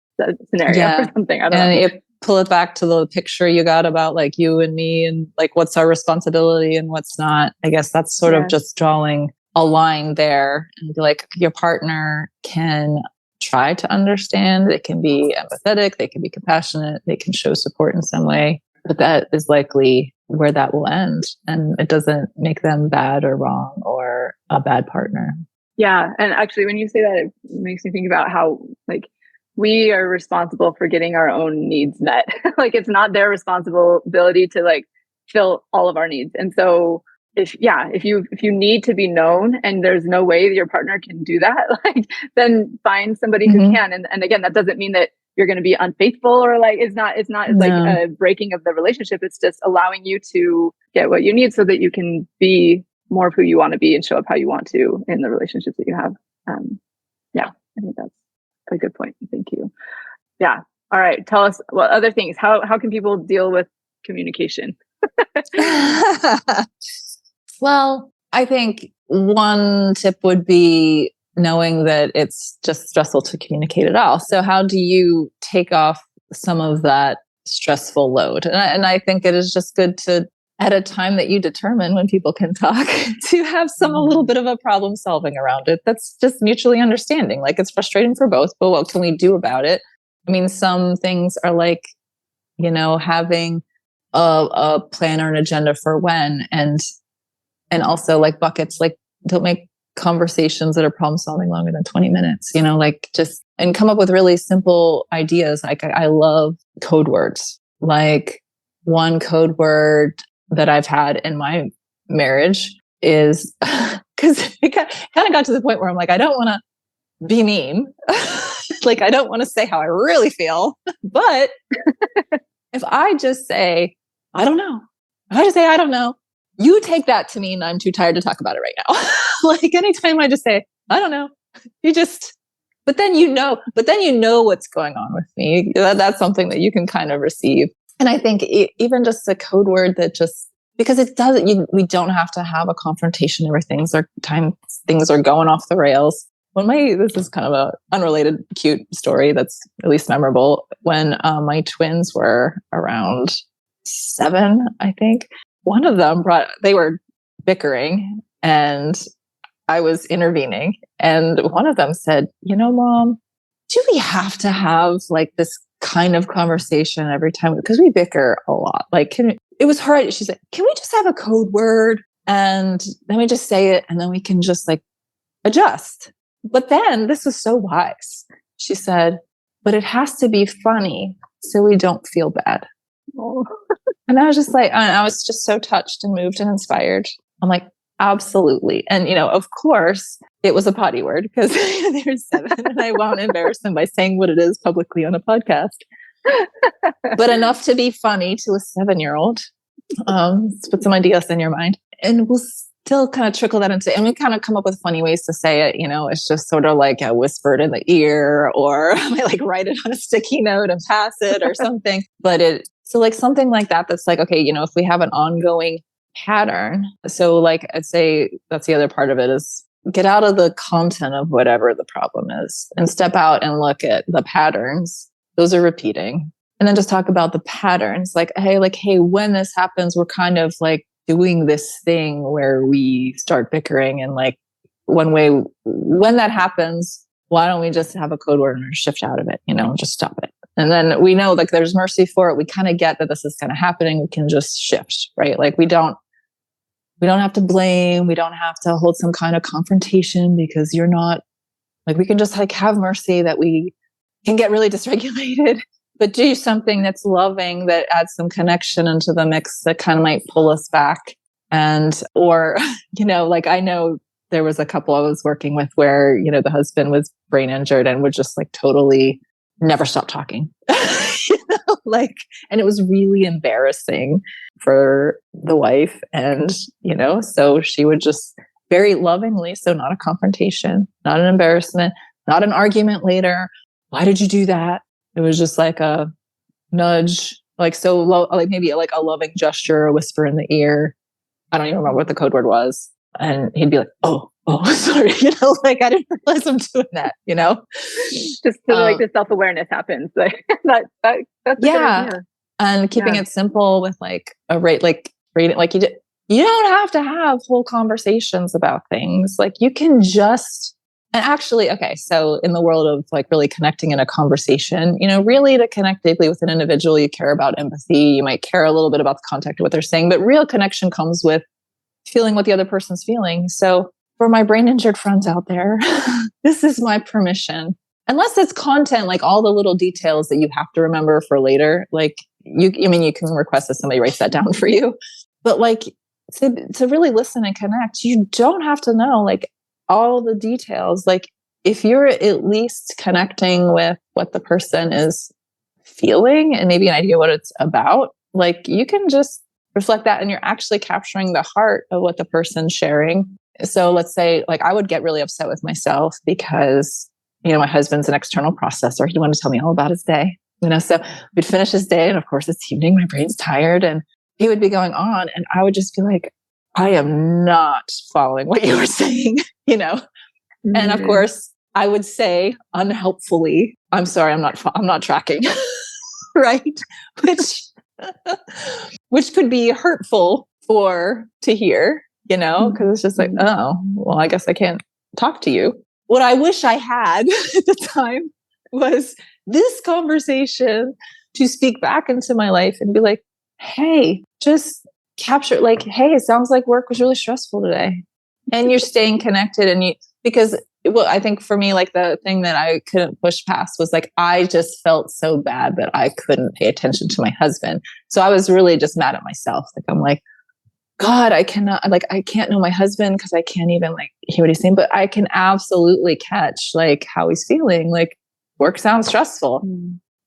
scenario or something. I don't know. And pull it back to the picture you got about like you and me and like what's our responsibility and what's not. I guess that's sort of just drawing a line there and be like your partner can try to understand. They can be empathetic. They can be compassionate. They can show support in some way, but that is likely where that will end. And it doesn't make them bad or wrong or a bad partner. Yeah. And actually, when you say that, it makes me think about how like we are responsible for getting our own needs met. Like it's not their responsibility to like fill all of our needs. And so if you need to be known and there's no way that your partner can do that, like then find somebody who can. And again, that doesn't mean that you're going to be unfaithful or like it's not like a breaking of the relationship. It's just allowing you to get what you need so that you can be more of who you want to be and show up how you want to in the relationships that you have. I think that's a good point. Thank you. Yeah. All right. Tell us what other things, how can people deal with communication? Well, I think one tip would be knowing that it's just stressful to communicate at all. So how do you take off some of that stressful load? And I think it is just good to, at a time that you determine when people can talk, to have a little bit of a problem solving around it. That's just mutually understanding. Like it's frustrating for both, but what can we do about it? I mean, some things are like, having a plan or an agenda for when, and also like buckets, like don't make conversations that are problem solving longer than 20 minutes, like just, and come up with really simple ideas. Like I love code words. Like one code word that I've had in my marriage is because it kind of got to the point where I'm like, I don't want to be mean. Like, I don't want to say how I really feel, but if I just say, I don't know, if I just say, I don't know, you take that to mean I'm too tired to talk about it right now. Like anytime I just say, I don't know, but then you know what's going on with me. That's something that you can kind of receive. And I think even just a code word that just, because it doesn't, we don't have to have a confrontation every things are going off the rails. This is kind of a unrelated cute story that's at least memorable. When my twins were around 7, I think, one of them they were bickering and I was intervening. And one of them said, Mom, do we have to have like this kind of conversation every time? Because we bicker a lot. Like, it was her idea. She said, can we just have a code word and then we just say it and then we can just like adjust? But then this was so wise. She said, but it has to be funny so we don't feel bad. Oh. And I was just like, I was just so touched and moved and inspired. I'm like, absolutely. And, of course, it was a potty word because they're 7 and I won't embarrass them by saying what it is publicly on a podcast. But enough to be funny to a 7-year-old. Let's put some ideas in your mind. And we'll still kind of trickle that into, and we kind of come up with funny ways to say it. It's just sort of like a whispered in the ear, or I might like write it on a sticky note and pass it or something. So like something like that, that's like, okay, if we have an ongoing pattern. So like, I'd say that's the other part of it is get out of the content of whatever the problem is and step out and look at the patterns. Those are repeating. And then just talk about the patterns. Like, hey, when this happens, we're kind of like doing this thing where we start bickering. And like when that happens, why don't we just have a code word and shift out of it, just stop it. And then we know like there's mercy for it. We kind of get that this is kind of happening. We can just shift, right? Like we don't have to blame. We don't have to hold some kind of confrontation because you're not like, we can just like have mercy that we can get really dysregulated, but do something that's loving, that adds some connection into the mix that kind of might pull us back. Or like I know there was a couple I was working with where, the husband was brain injured and would just like totally never stop talking, and it was really embarrassing for the wife. And, so she would just very lovingly, so not a confrontation, not an embarrassment, not an argument later. Why did you do that? It was just like a nudge, like so low, like maybe like a loving gesture, a whisper in the ear. I don't even remember what the code word was. And he'd be like, oh, sorry. Like I didn't realize I'm doing that, Just so like the self-awareness happens. Like that's a good idea. And keeping it simple with like a rate, like rating, like you don't have to have whole conversations about things. Like you can just, and actually, okay, so in the world of like really connecting in a conversation, really to connect deeply with an individual, you care about empathy. You might care a little bit about the context of what they're saying, but real connection comes with feeling what the other person's feeling. So for my brain injured friends out there, this is my permission. Unless it's content, like all the little details that you have to remember for later, like you can request that somebody writes that down for you. But like to really listen and connect, you don't have to know like all the details. Like if you're at least connecting with what the person is feeling and maybe an idea what it's about, like you can just reflect that and you're actually capturing the heart of what the person's sharing. So let's say like I would get really upset with myself because, my husband's an external processor. He wanted to tell me all about his day, so we'd finish his day. And of course it's evening, my brain's tired and he would be going on and I would just be like, I am not following what you were saying, Mm-hmm. And of course I would say unhelpfully, I'm sorry, I'm not tracking. Right. Which could be hurtful to hear, because it's just like, oh, well, I guess I can't talk to you. What I wish I had at the time was this conversation to speak back into my life and be like, hey, just capture, like, hey, it sounds like work was really stressful today. And you're staying connected because I think for me, like the thing that I couldn't push past was like, I just felt so bad that I couldn't pay attention to my husband. So I was really just mad at myself. Like, I'm like, God, I can't know my husband because I can't even like hear what he's saying, but I can absolutely catch like how he's feeling. Like, work sounds stressful.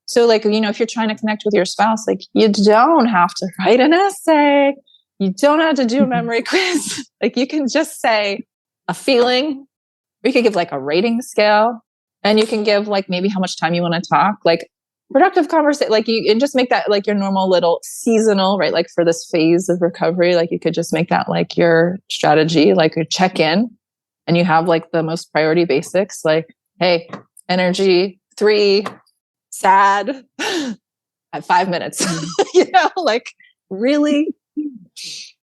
So like, if you're trying to connect with your spouse, like you don't have to write an essay. You don't have to do a memory quiz. Like you can just say a feeling. Or you could give like a rating scale, and you can give like maybe how much time you want to talk, like productive conversation, like and just make that like your normal little seasonal, right? Like for this phase of recovery, like you could just make that like your strategy, like your check-in, and you have like the most priority basics, like, hey, energy 3, sad at 5 minutes, like really.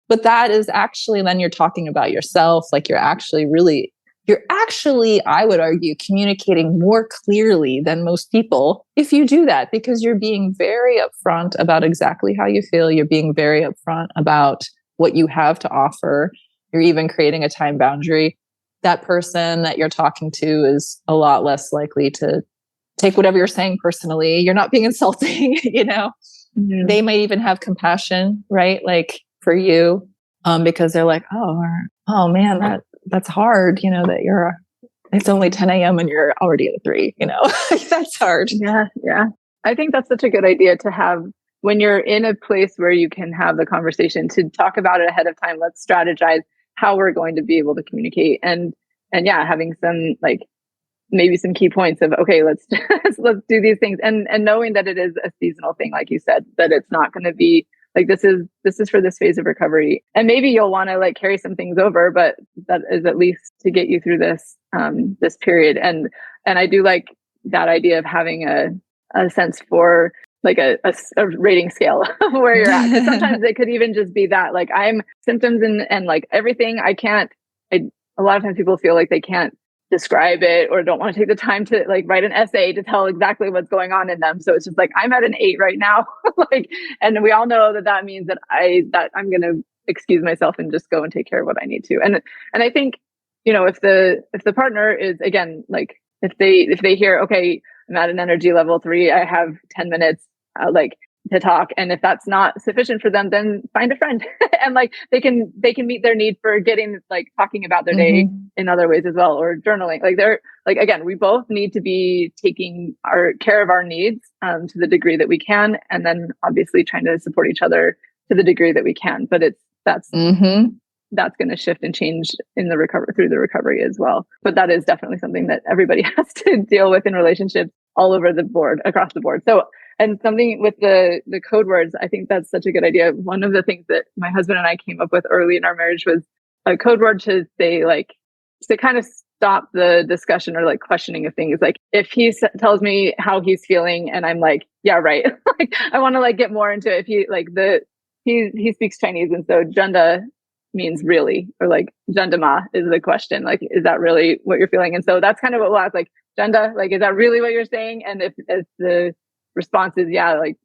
But that is actually, then you're talking about yourself. Like you're actually, I would argue, communicating more clearly than most people if you do that, because you're being very upfront about exactly how you feel. You're being very upfront about what you have to offer. You're even creating a time boundary. That person that you're talking to is a lot less likely to take whatever you're saying personally. You're not being insulting, Mm-hmm. They might even have compassion, right? Like for you, because they're like, oh man, that's hard, that it's only 10 a.m. and you're already at 3, that's hard. Yeah. Yeah. I think that's such a good idea to have when you're in a place where you can have the conversation, to talk about it ahead of time. Let's strategize how we're going to be able to communicate, and yeah, having some like maybe some key points of, okay, let's do these things, and knowing that it is a seasonal thing, like you said, that it's not going to be like this is for this phase of recovery, and maybe you'll want to like carry some things over, but that is at least to get you through this this period. And I do like that idea of having a sense for like a rating scale of where you're at. 'Cause sometimes it could even just be that like I'm symptoms and like everything. A lot of times people feel like they can't describe it or don't want to take the time to like write an essay to tell exactly what's going on in them. So it's just like, I'm at an 8 right now. Like, and we all know that means that I'm going to excuse myself and just go and take care of what I need to. And I think, if the partner is, again, like if they hear, okay, I'm at an energy level 3, I have 10 minutes, like to talk. And if that's not sufficient for them, then find a friend and like they can meet their need for getting like talking about their day in other ways as well, or journaling. Like they're like, again, we both need to be taking our care of our needs to the degree that we can, and then obviously trying to support each other to the degree that we can. But that's going to shift and change in the through the recovery as well. But that is definitely something that everybody has to deal with in relationships all over the board, across the board. So, and something with the code words, I think that's such a good idea. One of the things that my husband and I came up with early in our marriage was a code word to say, like, to kind of stop the discussion or like questioning of things. Like if he tells me how he's feeling and I'm like, yeah, right. Like I want to like get more into it. If he like he speaks Chinese, and so Junda means really, or like Jundama is the question. Like, is that really what you're feeling? And so that's kind of what we'll ask, like, Junda, like, is that really what you're saying? And if the response is, yeah, like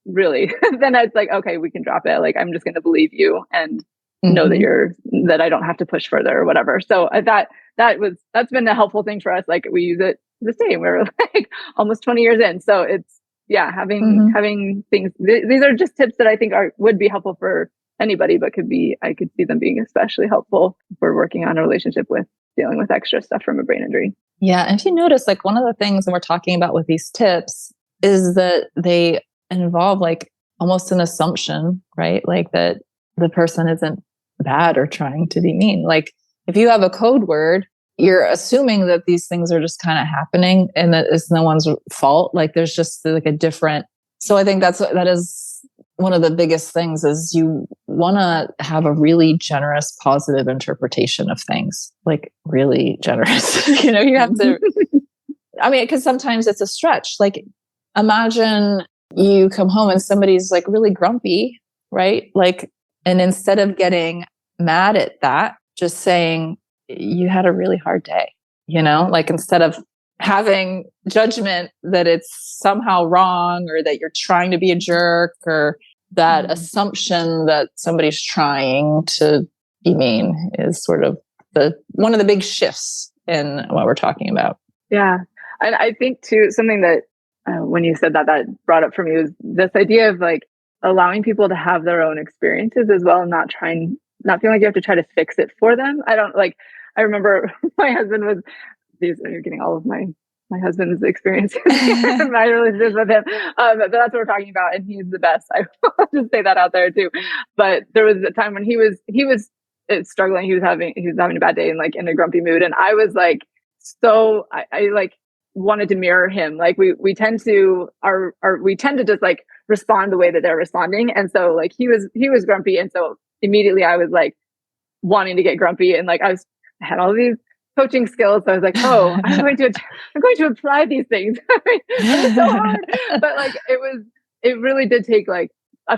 really, then it's like, okay, we can drop it. Like, I'm just going to believe you and know that I don't have to push further or whatever. So that's been a helpful thing for us. Like we use it the same. We're like almost 20 years in. So it's, yeah, having things, these are just tips that I think would be helpful for anybody, but I could see them being especially helpful if we're working on a relationship with dealing with extra stuff from a brain injury. Yeah. And if you notice, like one of the things that we're talking about with these tips is that they involve like almost an assumption, right? Like that the person isn't bad or trying to be mean. Like if you have a code word, you're assuming that these things are just kind of happening and that it's no one's fault. Like there's just like a different. So I think that is one of the biggest things is you want to have a really generous, positive interpretation of things, like really generous. You have to, I mean, because sometimes it's a stretch. Like imagine you come home and somebody's like really grumpy, right? Like, and instead of getting mad at that, just saying you had a really hard day, like instead of having judgment that it's somehow wrong or that you're trying to be a jerk or that assumption that somebody's trying to be mean is sort of one of the big shifts in what we're talking about. Yeah. And I think too, something that when you said that brought up for me was this idea of like allowing people to have their own experiences as well, and not feeling like you have to try to fix it for them. I remember my husband was, you're getting all of my my husband's experience in my relationships with him. But that's what we're talking about. And he's the best. I will just say that out there too. But there was a time when he was struggling. He was having a bad day and like in a grumpy mood. And I was like, I like wanted to mirror him. Like we tend to just like respond the way that they're responding. And so like he was grumpy. And so immediately I was like wanting to get grumpy, and like I had all these coaching skills. So I was like, oh, I'm going to apply these things. It's so hard. But like, it really did take like,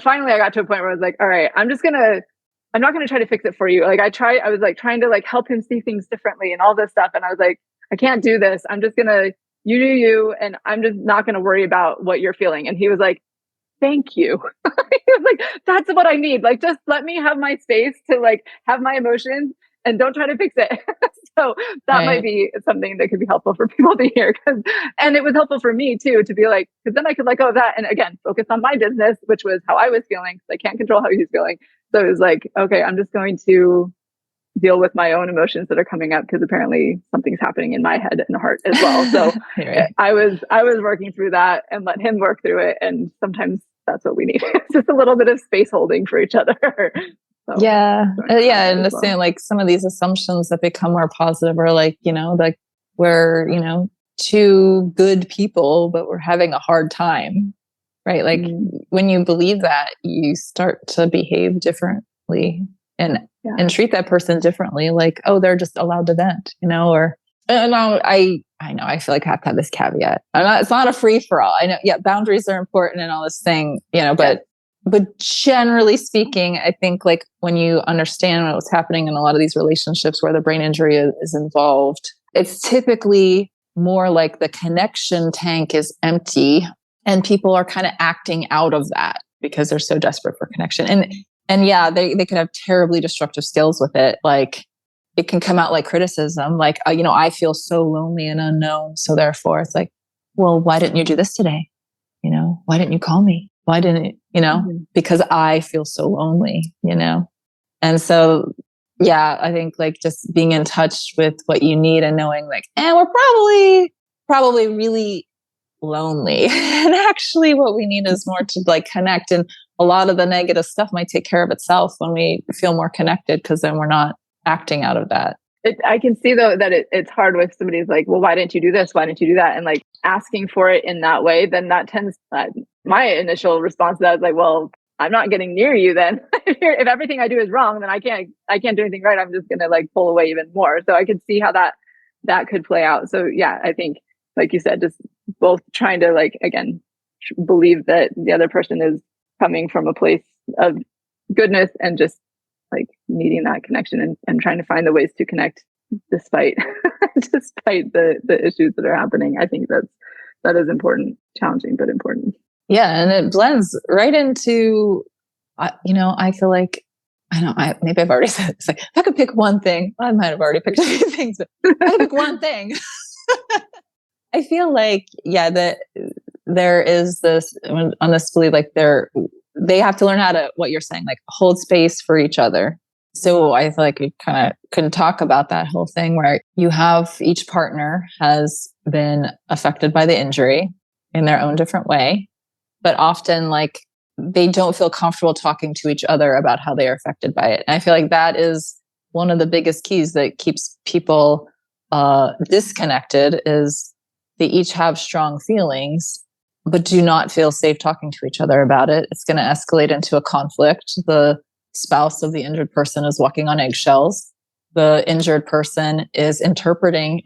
finally I got to a point where I was like, all right, I'm not going to try to fix it for you. Like I was like trying to like help him see things differently and all this stuff. And I was like, I can't do this. I'm just going to, you do you. And I'm just not going to worry about what you're feeling. And he was like, thank you. He was like, that's what I need. Like, just let me have my space to like have my emotions and don't try to fix it. So that might be something that could be helpful for people to hear. And it was helpful for me too, to be like, because then I could let go of that. And again, focus on my business, which was how I was feeling. I can't control how he's feeling. So it was like, okay, I'm just going to deal with my own emotions that are coming up, because apparently something's happening in my head and heart as well. So right. I was working through that and let him work through it. And sometimes that's what we need. It's just a little bit of space holding for each other. So, and the same, like some of these assumptions that become more positive are like, like we're, two good people, but we're having a hard time, right? Like when you believe that, you start to behave differently and treat that person differently. Like, oh, they're just allowed to vent, or, and I know, I feel like I have to have this caveat. It's not a free for all. I know, boundaries are important and all this thing, but generally speaking, I think like when you understand what's happening in a lot of these relationships where the brain injury is involved, it's typically more like the connection tank is empty and people are kind of acting out of that because they're so desperate for connection. And they could have terribly destructive skills with it. Like it can come out like criticism, like, I feel so lonely and unknown. So therefore it's like, well, why didn't you do this today? Why didn't you call me? Why didn't because I feel so lonely, And so, I think like just being in touch with what you need and knowing like, we're probably really lonely. And actually what we need is more to like connect. And a lot of the negative stuff might take care of itself when we feel more connected, because then we're not acting out of that. I can see though that it's hard with somebody's like, well, why didn't you do this? Why didn't you do that? And like asking for it in that way, then that tends, my initial response to that is like, well, I'm not getting near you then. If everything I do is wrong, then I can't do anything right. I'm just going to like pull away even more. So I could see how that could play out. So I think like you said, just both trying to like, again, believe that the other person is coming from a place of goodness and just like needing that connection and trying to find the ways to connect despite the issues that are happening. I think that is important, challenging, but important. Yeah. And it blends right into, I feel like, maybe I've already said it's like, if I could pick one thing, I might have already picked a few things, but if I could pick one thing, I feel like, that there is this, on this belief, like they have to learn how to, what you're saying, like hold space for each other. So I feel like we kind of can talk about that whole thing where you have each partner has been affected by the injury in their own different way, but often like they don't feel comfortable talking to each other about how they are affected by it. And I feel like that is one of the biggest keys that keeps people disconnected, is they each have strong feelings, but do not feel safe talking to each other about it. It's going to escalate into a conflict. The spouse of the injured person is walking on eggshells. The injured person is interpreting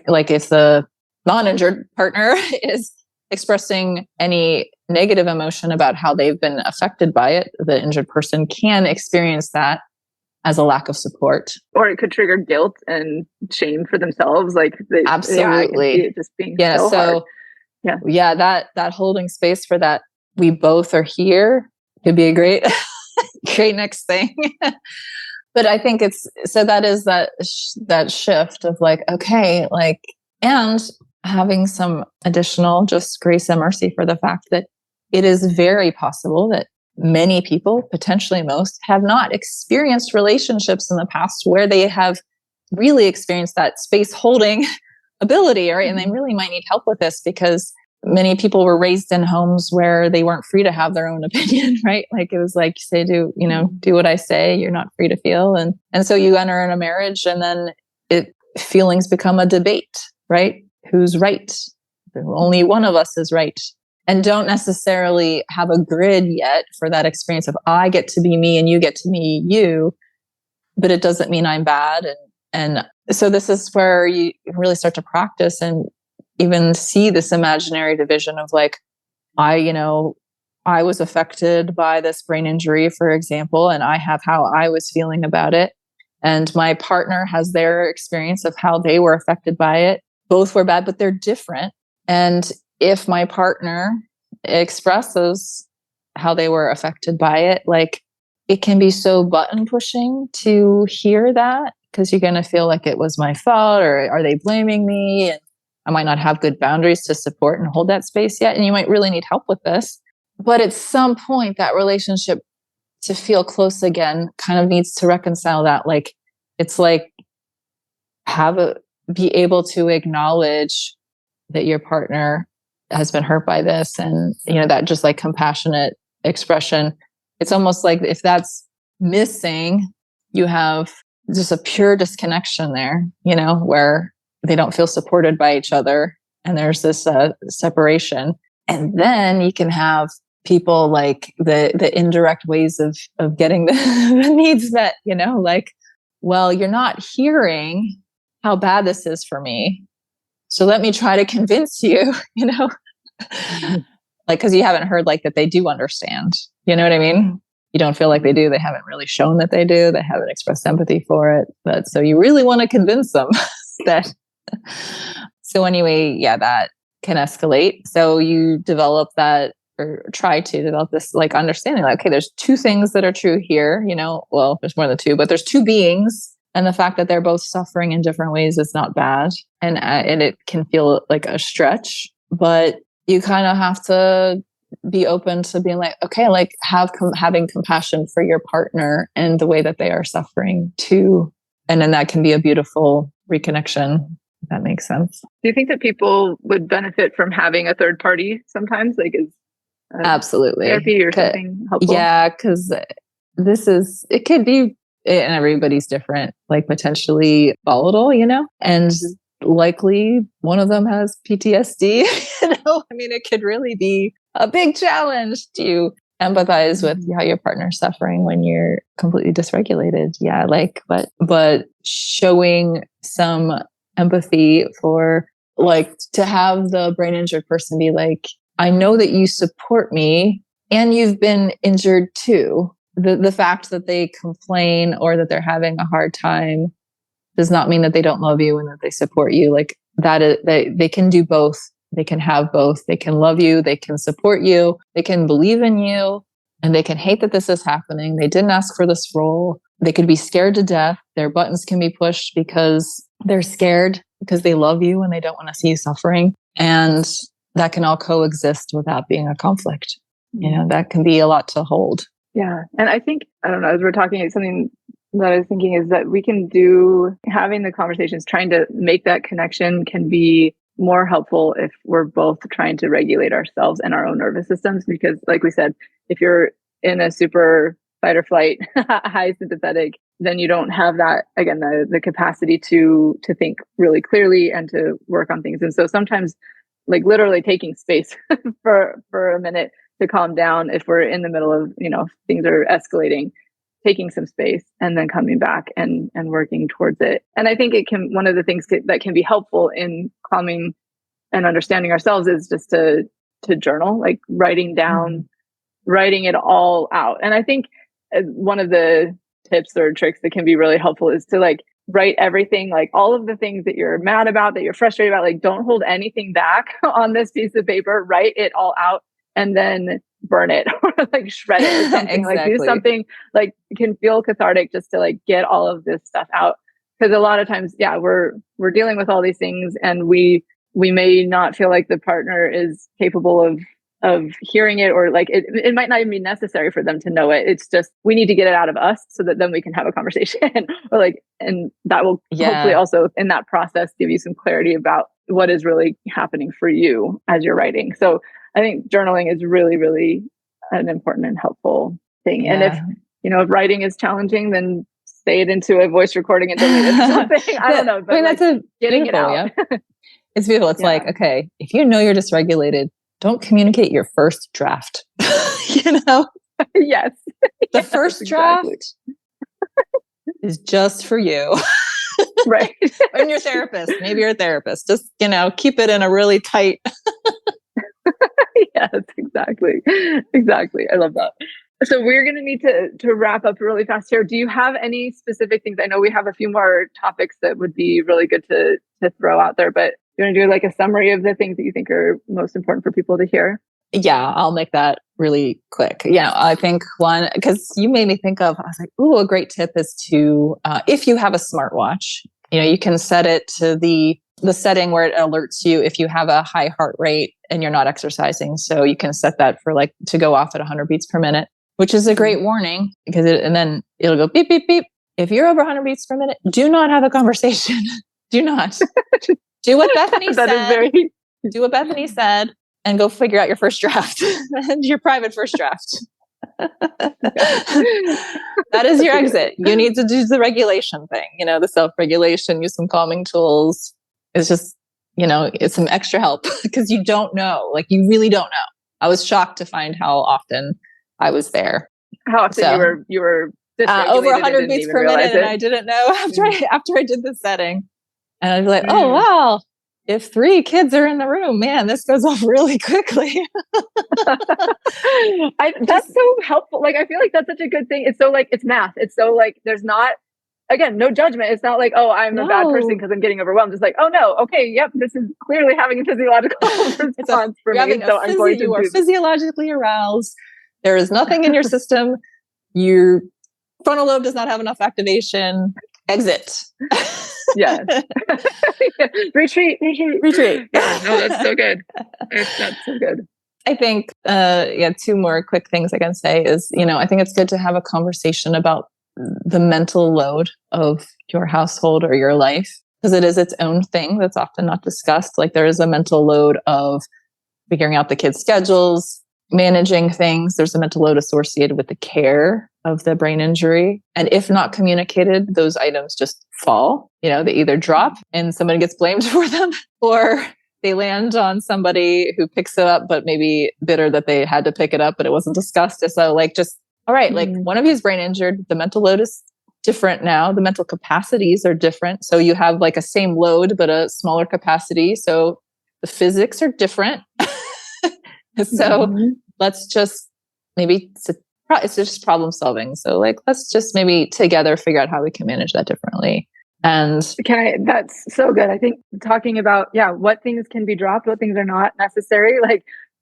like if the non-injured partner is expressing any negative emotion about how they've been affected by it, the injured person can experience that as a lack of support. Or it could trigger guilt and shame for themselves. Like absolutely. I can see it just being so hard. That holding space for that, we both are here, could be a great next thing. But I think that is that shift of like, okay, like, and having some additional just grace and mercy for the fact that it is very possible that many people, potentially most, have not experienced relationships in the past where they have really experienced that space holding ability, right? And they really might need help with this because many people were raised in homes where they weren't free to have their own opinion, right? Like it was like, say, do what I say, you're not free to feel. And so you enter in a marriage and then feelings become a debate, right? Who's right? Only one of us is right. And don't necessarily have a grid yet for that experience of I get to be me and you get to be you, but it doesn't mean I'm bad. And so this is where you really start to practice and even see this imaginary division of like, I was affected by this brain injury, for example, and I have how I was feeling about it. And my partner has their experience of how they were affected by it. Both were bad, but they're different. And if my partner expresses how they were affected by it, like it can be so button pushing to hear that because you're going to feel like it was my fault or are they blaming me? And I might not have good boundaries to support and hold that space yet. And you might really need help with this. But at some point, that relationship to feel close again kind of needs to reconcile that. Like, it's like be able to acknowledge that your partner has been hurt by this. And, that just like compassionate expression. It's almost like if that's missing, you have just a pure disconnection there, where they don't feel supported by each other. And there's this separation. And then you can have people like the indirect ways of getting the needs met, like, well, you're not hearing how bad this is for me. So let me try to convince you, like, because you haven't heard like that they do understand. You know what I mean? You don't feel like they do. They haven't really shown that they do. They haven't expressed empathy for it. But so you really want to convince them that. So anyway, yeah, that can escalate. So you develop that or try to develop this like understanding, like, okay, there's two things that are true here, well, there's more than two, but there's two beings. And the fact that they're both suffering in different ways is not bad. And it can feel like a stretch, but you kind of have to be open to being like, okay, like having compassion for your partner and the way that they are suffering too. And then that can be a beautiful reconnection. If that makes sense. Do you think that people would benefit from having a third party sometimes? Like, is absolutely therapy or something helpful? Yeah, because it could be, and everybody's different, like potentially volatile, and likely one of them has PTSD. I mean, it could really be a big challenge to empathize with how your partner's suffering when you're completely dysregulated. Yeah, like, but showing some empathy for, like, to have the brain injured person be like, I know that you support me and you've been injured too. The fact that they complain or that they're having a hard time does not mean that they don't love you and that they support you. Like that is, they can do both. They can have both. They can love you. They can support you. They can believe in you, and they can hate that this is happening. They didn't ask for this role. They could be scared to death. Their buttons can be pushed because they're scared because they love you and they don't want to see you suffering. And that can all coexist without being a conflict. That can be a lot to hold. Yeah. And I think, I don't know, as we're talking, something that I was thinking is that we can do, having the conversations, trying to make that connection can be more helpful if we're both trying to regulate ourselves and our own nervous systems. Because like we said, if you're in a super fight or flight, high sympathetic, then you don't have that, again, the capacity to think really clearly and to work on things. And so sometimes, like, literally taking space for a minute to calm down if we're in the middle of, things are escalating, taking some space and then coming back and working towards it. And I think one of the things that can be helpful in calming and understanding ourselves is just to journal, like writing down, writing it all out. And I think one of the tips or tricks that can be really helpful is to like write everything, like all of the things that you're mad about, that you're frustrated about, like don't hold anything back on this piece of paper, write it all out and then burn it or like shred it or something. Exactly. Like do something like can feel cathartic just to like get all of this stuff out. Because a lot of times, yeah, we're dealing with all these things and we may not feel like the partner is capable of of hearing it, or like it might not even be necessary for them to know it. It's just, we need to get it out of us so that then we can have a conversation or like, and that will hopefully also in that process give you some clarity about what is really happening for you as you're writing. So I think journaling is really, really an important and helpful thing. And if writing is challenging, then say it into a voice recording and delete it or something. I don't know. But I mean, that's getting it out. Yeah. It's beautiful. It's like, okay, if you know you're dysregulated, don't communicate your first draft. Yes. The first draft is just for you. Right. And your therapist. Maybe you're a therapist. Just, keep it in a really tight. Yes, exactly. Exactly. I love that. So we're going to need to wrap up really fast here. Do you have any specific things? I know we have a few more topics that would be really good to throw out there, but you want to do like a summary of the things that you think are most important for people to hear? Yeah, I'll make that really quick. I think one, because you made me think of, I was like, ooh, a great tip is to, if you have a smartwatch, you can set it to the setting where it alerts you if you have a high heart rate and you're not exercising. So you can set that for to go off at 100 beats per minute, which is a great warning because and then it'll go beep, beep, beep. If you're over 100 beats per minute, do not have a conversation. Do not. Do what Bethany said. Do what Bethany said and go figure out your first draft, your private first draft. That is your exit. You need to do the regulation thing, the self-regulation, use some calming tools. It's just, it's some extra help because you don't know, you really don't know. I was shocked to find how often I was there. How often you were over 100 beats per minute, and I didn't know after I did the setting. And I'd be like, oh, wow, if 3 kids are in the room, man, this goes off really quickly. That's so helpful. I feel like that's such a good thing. It's so it's math. It's so there's not, again, no judgment. It's not like, oh, I'm a bad person because I'm getting overwhelmed. It's like, oh no, okay, yep, this is clearly having a physiological response for me. So I'm going to you are physiologically aroused. There is nothing in your system. Your frontal lobe does not have enough activation. Exit. Yes. Retreat. Yeah, no, that's so good. That's so good. I think, 2 more quick things I can say is, I think it's good to have a conversation about the mental load of your household or your life, because it is its own thing that's often not discussed. There is a mental load of figuring out the kids' schedules, managing things. There's a mental load associated with the care of the brain injury. And if not communicated, those items just fall. They either drop and somebody gets blamed for them, or they land on somebody who picks it up, but maybe bitter that they had to pick it up, but it wasn't discussed. So all right, one of you is brain injured. The mental load is different now. The mental capacities are different. So you have a same load, but a smaller capacity. So the physics are different. So let's just maybe it's just problem solving. So let's just maybe together figure out how we can manage that differently. And that's so good. I think talking about, what things can be dropped, what things are not necessary,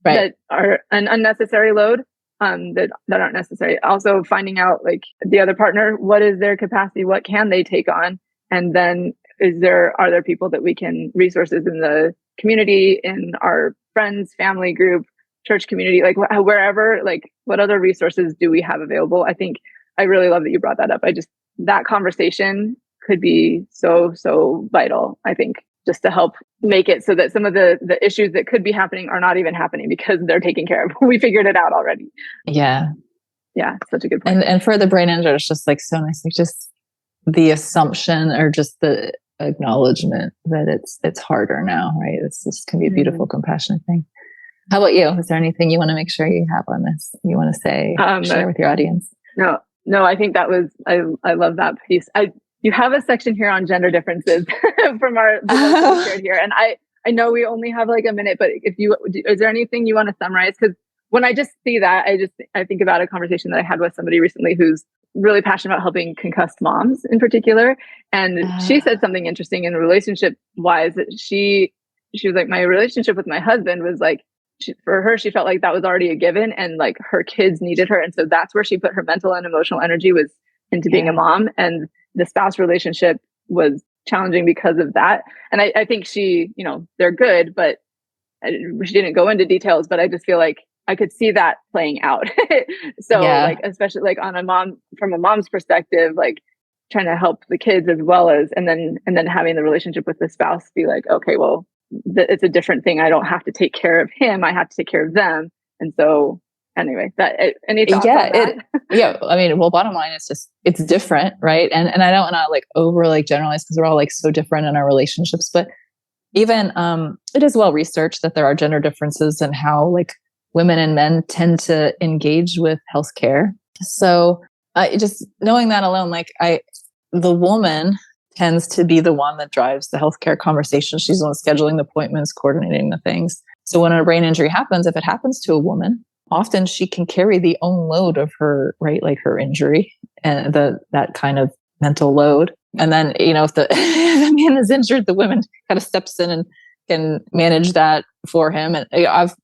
that are an unnecessary load, that aren't necessary. Also finding out the other partner, what is their capacity? What can they take on? And then are there people that we can, resources in the community, in our friends, family group, church community, wherever, what other resources do we have available? I think I really love that you brought that up. That conversation could be so, so vital, I think, just to help make it so that some of the issues that could be happening are not even happening because they're taken care of. We figured it out already. Yeah. Yeah. Such a good point. And for the brain injured, it's just so nice. Just the assumption or just the acknowledgement that it's harder now, right? This can be a beautiful, compassionate thing. How about you? Is there anything you want to make sure you have on this? You want to say, share with your audience? No, I think that was, I love that piece. You have a section here on gender differences from the notes that we shared here. And I know we only have a minute, but is there anything you want to summarize? Because when I just see that, I think about a conversation that I had with somebody recently who's really passionate about helping concussed moms in particular. And she said something interesting in relationship wise, that she was like, my relationship with my husband was for her, she felt like that was already a given, and her kids needed her. And so that's where she put her mental and emotional energy, was into being a mom. And the spouse relationship was challenging because of that. And I think they're good, but she didn't go into details, but I just feel like I could see that playing out. So like, especially like from a mom's perspective, like trying to help the kids as well as, and then having the relationship with the spouse be like, okay, well, it's a different thing. I don't have to take care of him. I have to take care of them. And so anyway, any thoughts on that? I mean, well, bottom line, it's different. Right. And I don't want to like over like generalize because we're all like so different in our relationships, but even, it is well researched that there are gender differences in how like women and men tend to engage with healthcare. So just knowing that alone, like the woman tends to be the one that drives the healthcare conversation. She's the one scheduling the appointments, coordinating the things. So when a brain injury happens, if it happens to a woman, often she can carry the own load of her, right, like her injury and that kind of mental load. And then, if the man is injured, the woman kind of steps in and can manage that for him. And I've,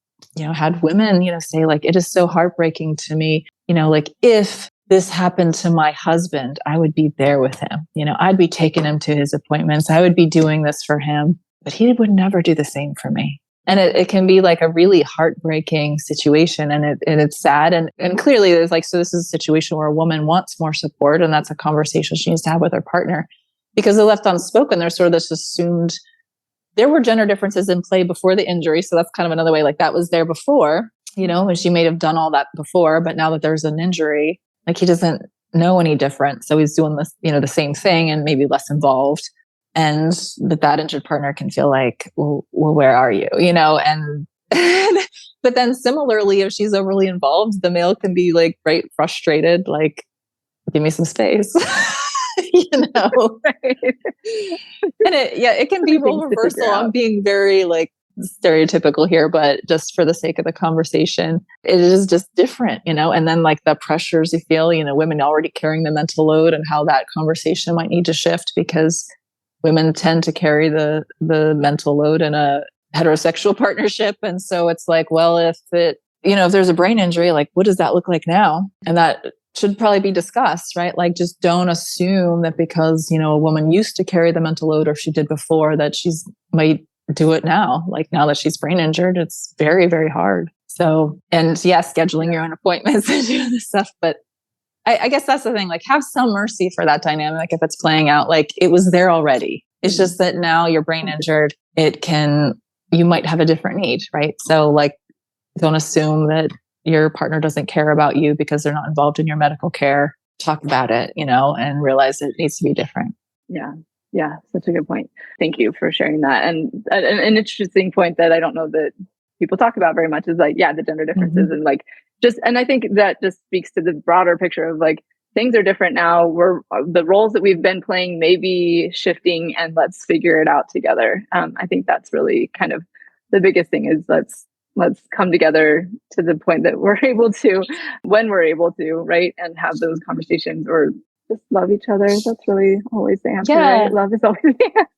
had women, say like, it is so heartbreaking to me, like if this happened to my husband, I would be there with him. I'd be taking him to his appointments. I would be doing this for him, but he would never do the same for me. And it can be like a really heartbreaking situation, and it's sad. And clearly there's like, so this is a situation where a woman wants more support, and that's a conversation she needs to have with her partner, because they're left unspoken. There's sort of this assumed there were gender differences in play before the injury. So that's kind of another way, like that was there before, and she may have done all that before, but now that there's an injury, like he doesn't know any different. So he's doing this, the same thing and maybe less involved. And that injured partner can feel like, well, where are you? And but then similarly, if she's overly involved, the male can be like, right, frustrated, like, give me some space, Right. And it can be role reversal. I'm being very like stereotypical here, but just for the sake of the conversation, it is just different, and then like the pressures you feel, women already carrying the mental load, and how that conversation might need to shift, because women tend to carry the mental load in a heterosexual partnership. And so it's like, well, if there's a brain injury, like, what does that look like now? And that should probably be discussed, right? Like, just don't assume that because, a woman used to carry the mental load, or she did before, that she's might do it now. Like, now that she's brain injured, it's very, very hard. So, and scheduling your own appointments and doing this stuff, but I guess that's the thing, like have some mercy for that dynamic if it's playing out. Like it was there already. It's just that now you're brain injured. You might have a different need, right? So like, don't assume that your partner doesn't care about you because they're not involved in your medical care. Talk about it, and realize it needs to be different. Yeah. Such a good point. Thank you for sharing that. And an interesting point that I don't know that people talk about very much is like, the gender differences and like, and I think that just speaks to the broader picture of like, things are different now. The roles that we've been playing may be shifting, and let's figure it out together. I think that's really kind of the biggest thing is let's come together to the point that we're able to, when we're able to, right. And have those conversations, or just love each other. That's really always the answer. Right? Love is always the answer.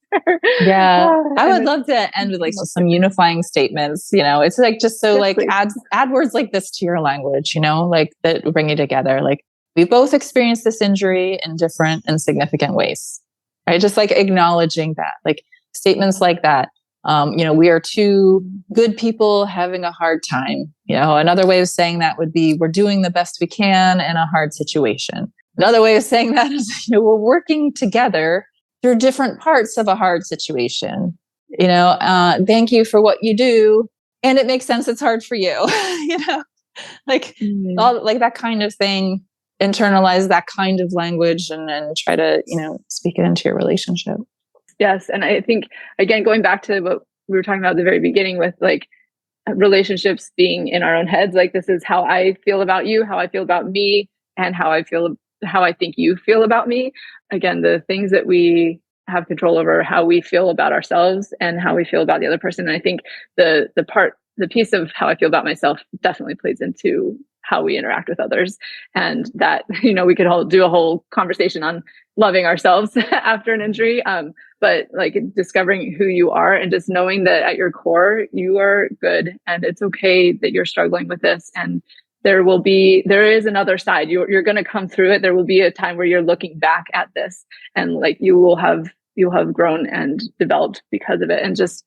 Yeah. I would love to end with like just some unifying statements, it's like, just so like add words like this to your language, like that bring you together. Like we both experienced this injury in different and significant ways, right? Just like acknowledging that, like statements like that. We are two good people having a hard time. Another way of saying that would be, we're doing the best we can in a hard situation. Another way of saying that is, we're working together through different parts of a hard situation. Thank you for what you do. And it makes sense it's hard for you, like all like that kind of thing. Internalize that kind of language and try to, speak it into your relationship. Yes. And I think, again, going back to what we were talking about at the very beginning with like relationships being in our own heads, like this is how I feel about you, how I feel about me, and how I think you feel about me. Again, the things that we have control over, how we feel about ourselves and how we feel about the other person. And I think the piece of how I feel about myself definitely plays into how we interact with others. And that, we could do a whole conversation on loving ourselves after an injury. But like discovering who you are and just knowing that at your core, you are good, and it's okay that you're struggling with this. And there is another side. You're going to come through it. There will be a time where you're looking back at this, and like you'll have grown and developed because of it. And just,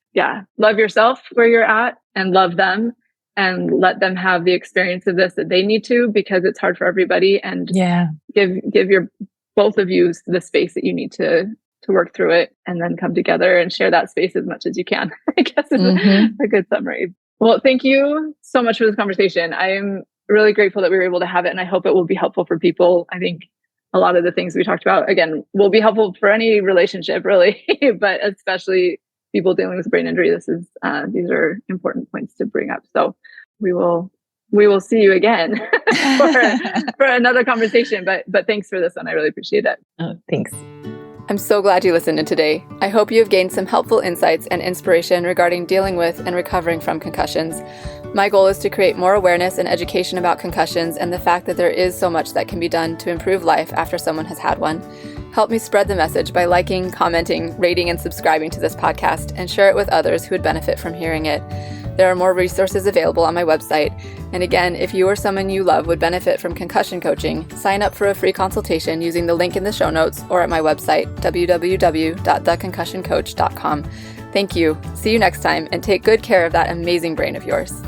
love yourself where you're at and love them. and let them have the experience of this that they need to, because it's hard for everybody, and give your both of you the space that you need to work through it, and then come together and share that space as much as you can. I guess is a good summary. Well, thank you so much for this conversation. I am really grateful that we were able to have it, and I hope it will be helpful for people. I think a lot of the things we talked about, again, will be helpful for any relationship, really, but especially people dealing with brain injury. These are important points to bring up. So we will see you again for another conversation. But thanks for this one. I really appreciate it. Oh, thanks. I'm so glad you listened in today. I hope you have gained some helpful insights and inspiration regarding dealing with and recovering from concussions. My goal is to create more awareness and education about concussions and the fact that there is so much that can be done to improve life after someone has had one. Help me spread the message by liking, commenting, rating, and subscribing to this podcast, and share it with others who would benefit from hearing it. There are more resources available on my website. And again, if you or someone you love would benefit from concussion coaching, sign up for a free consultation using the link in the show notes or at my website, www.theconcussioncoach.com. Thank you. See you next time, and take good care of that amazing brain of yours.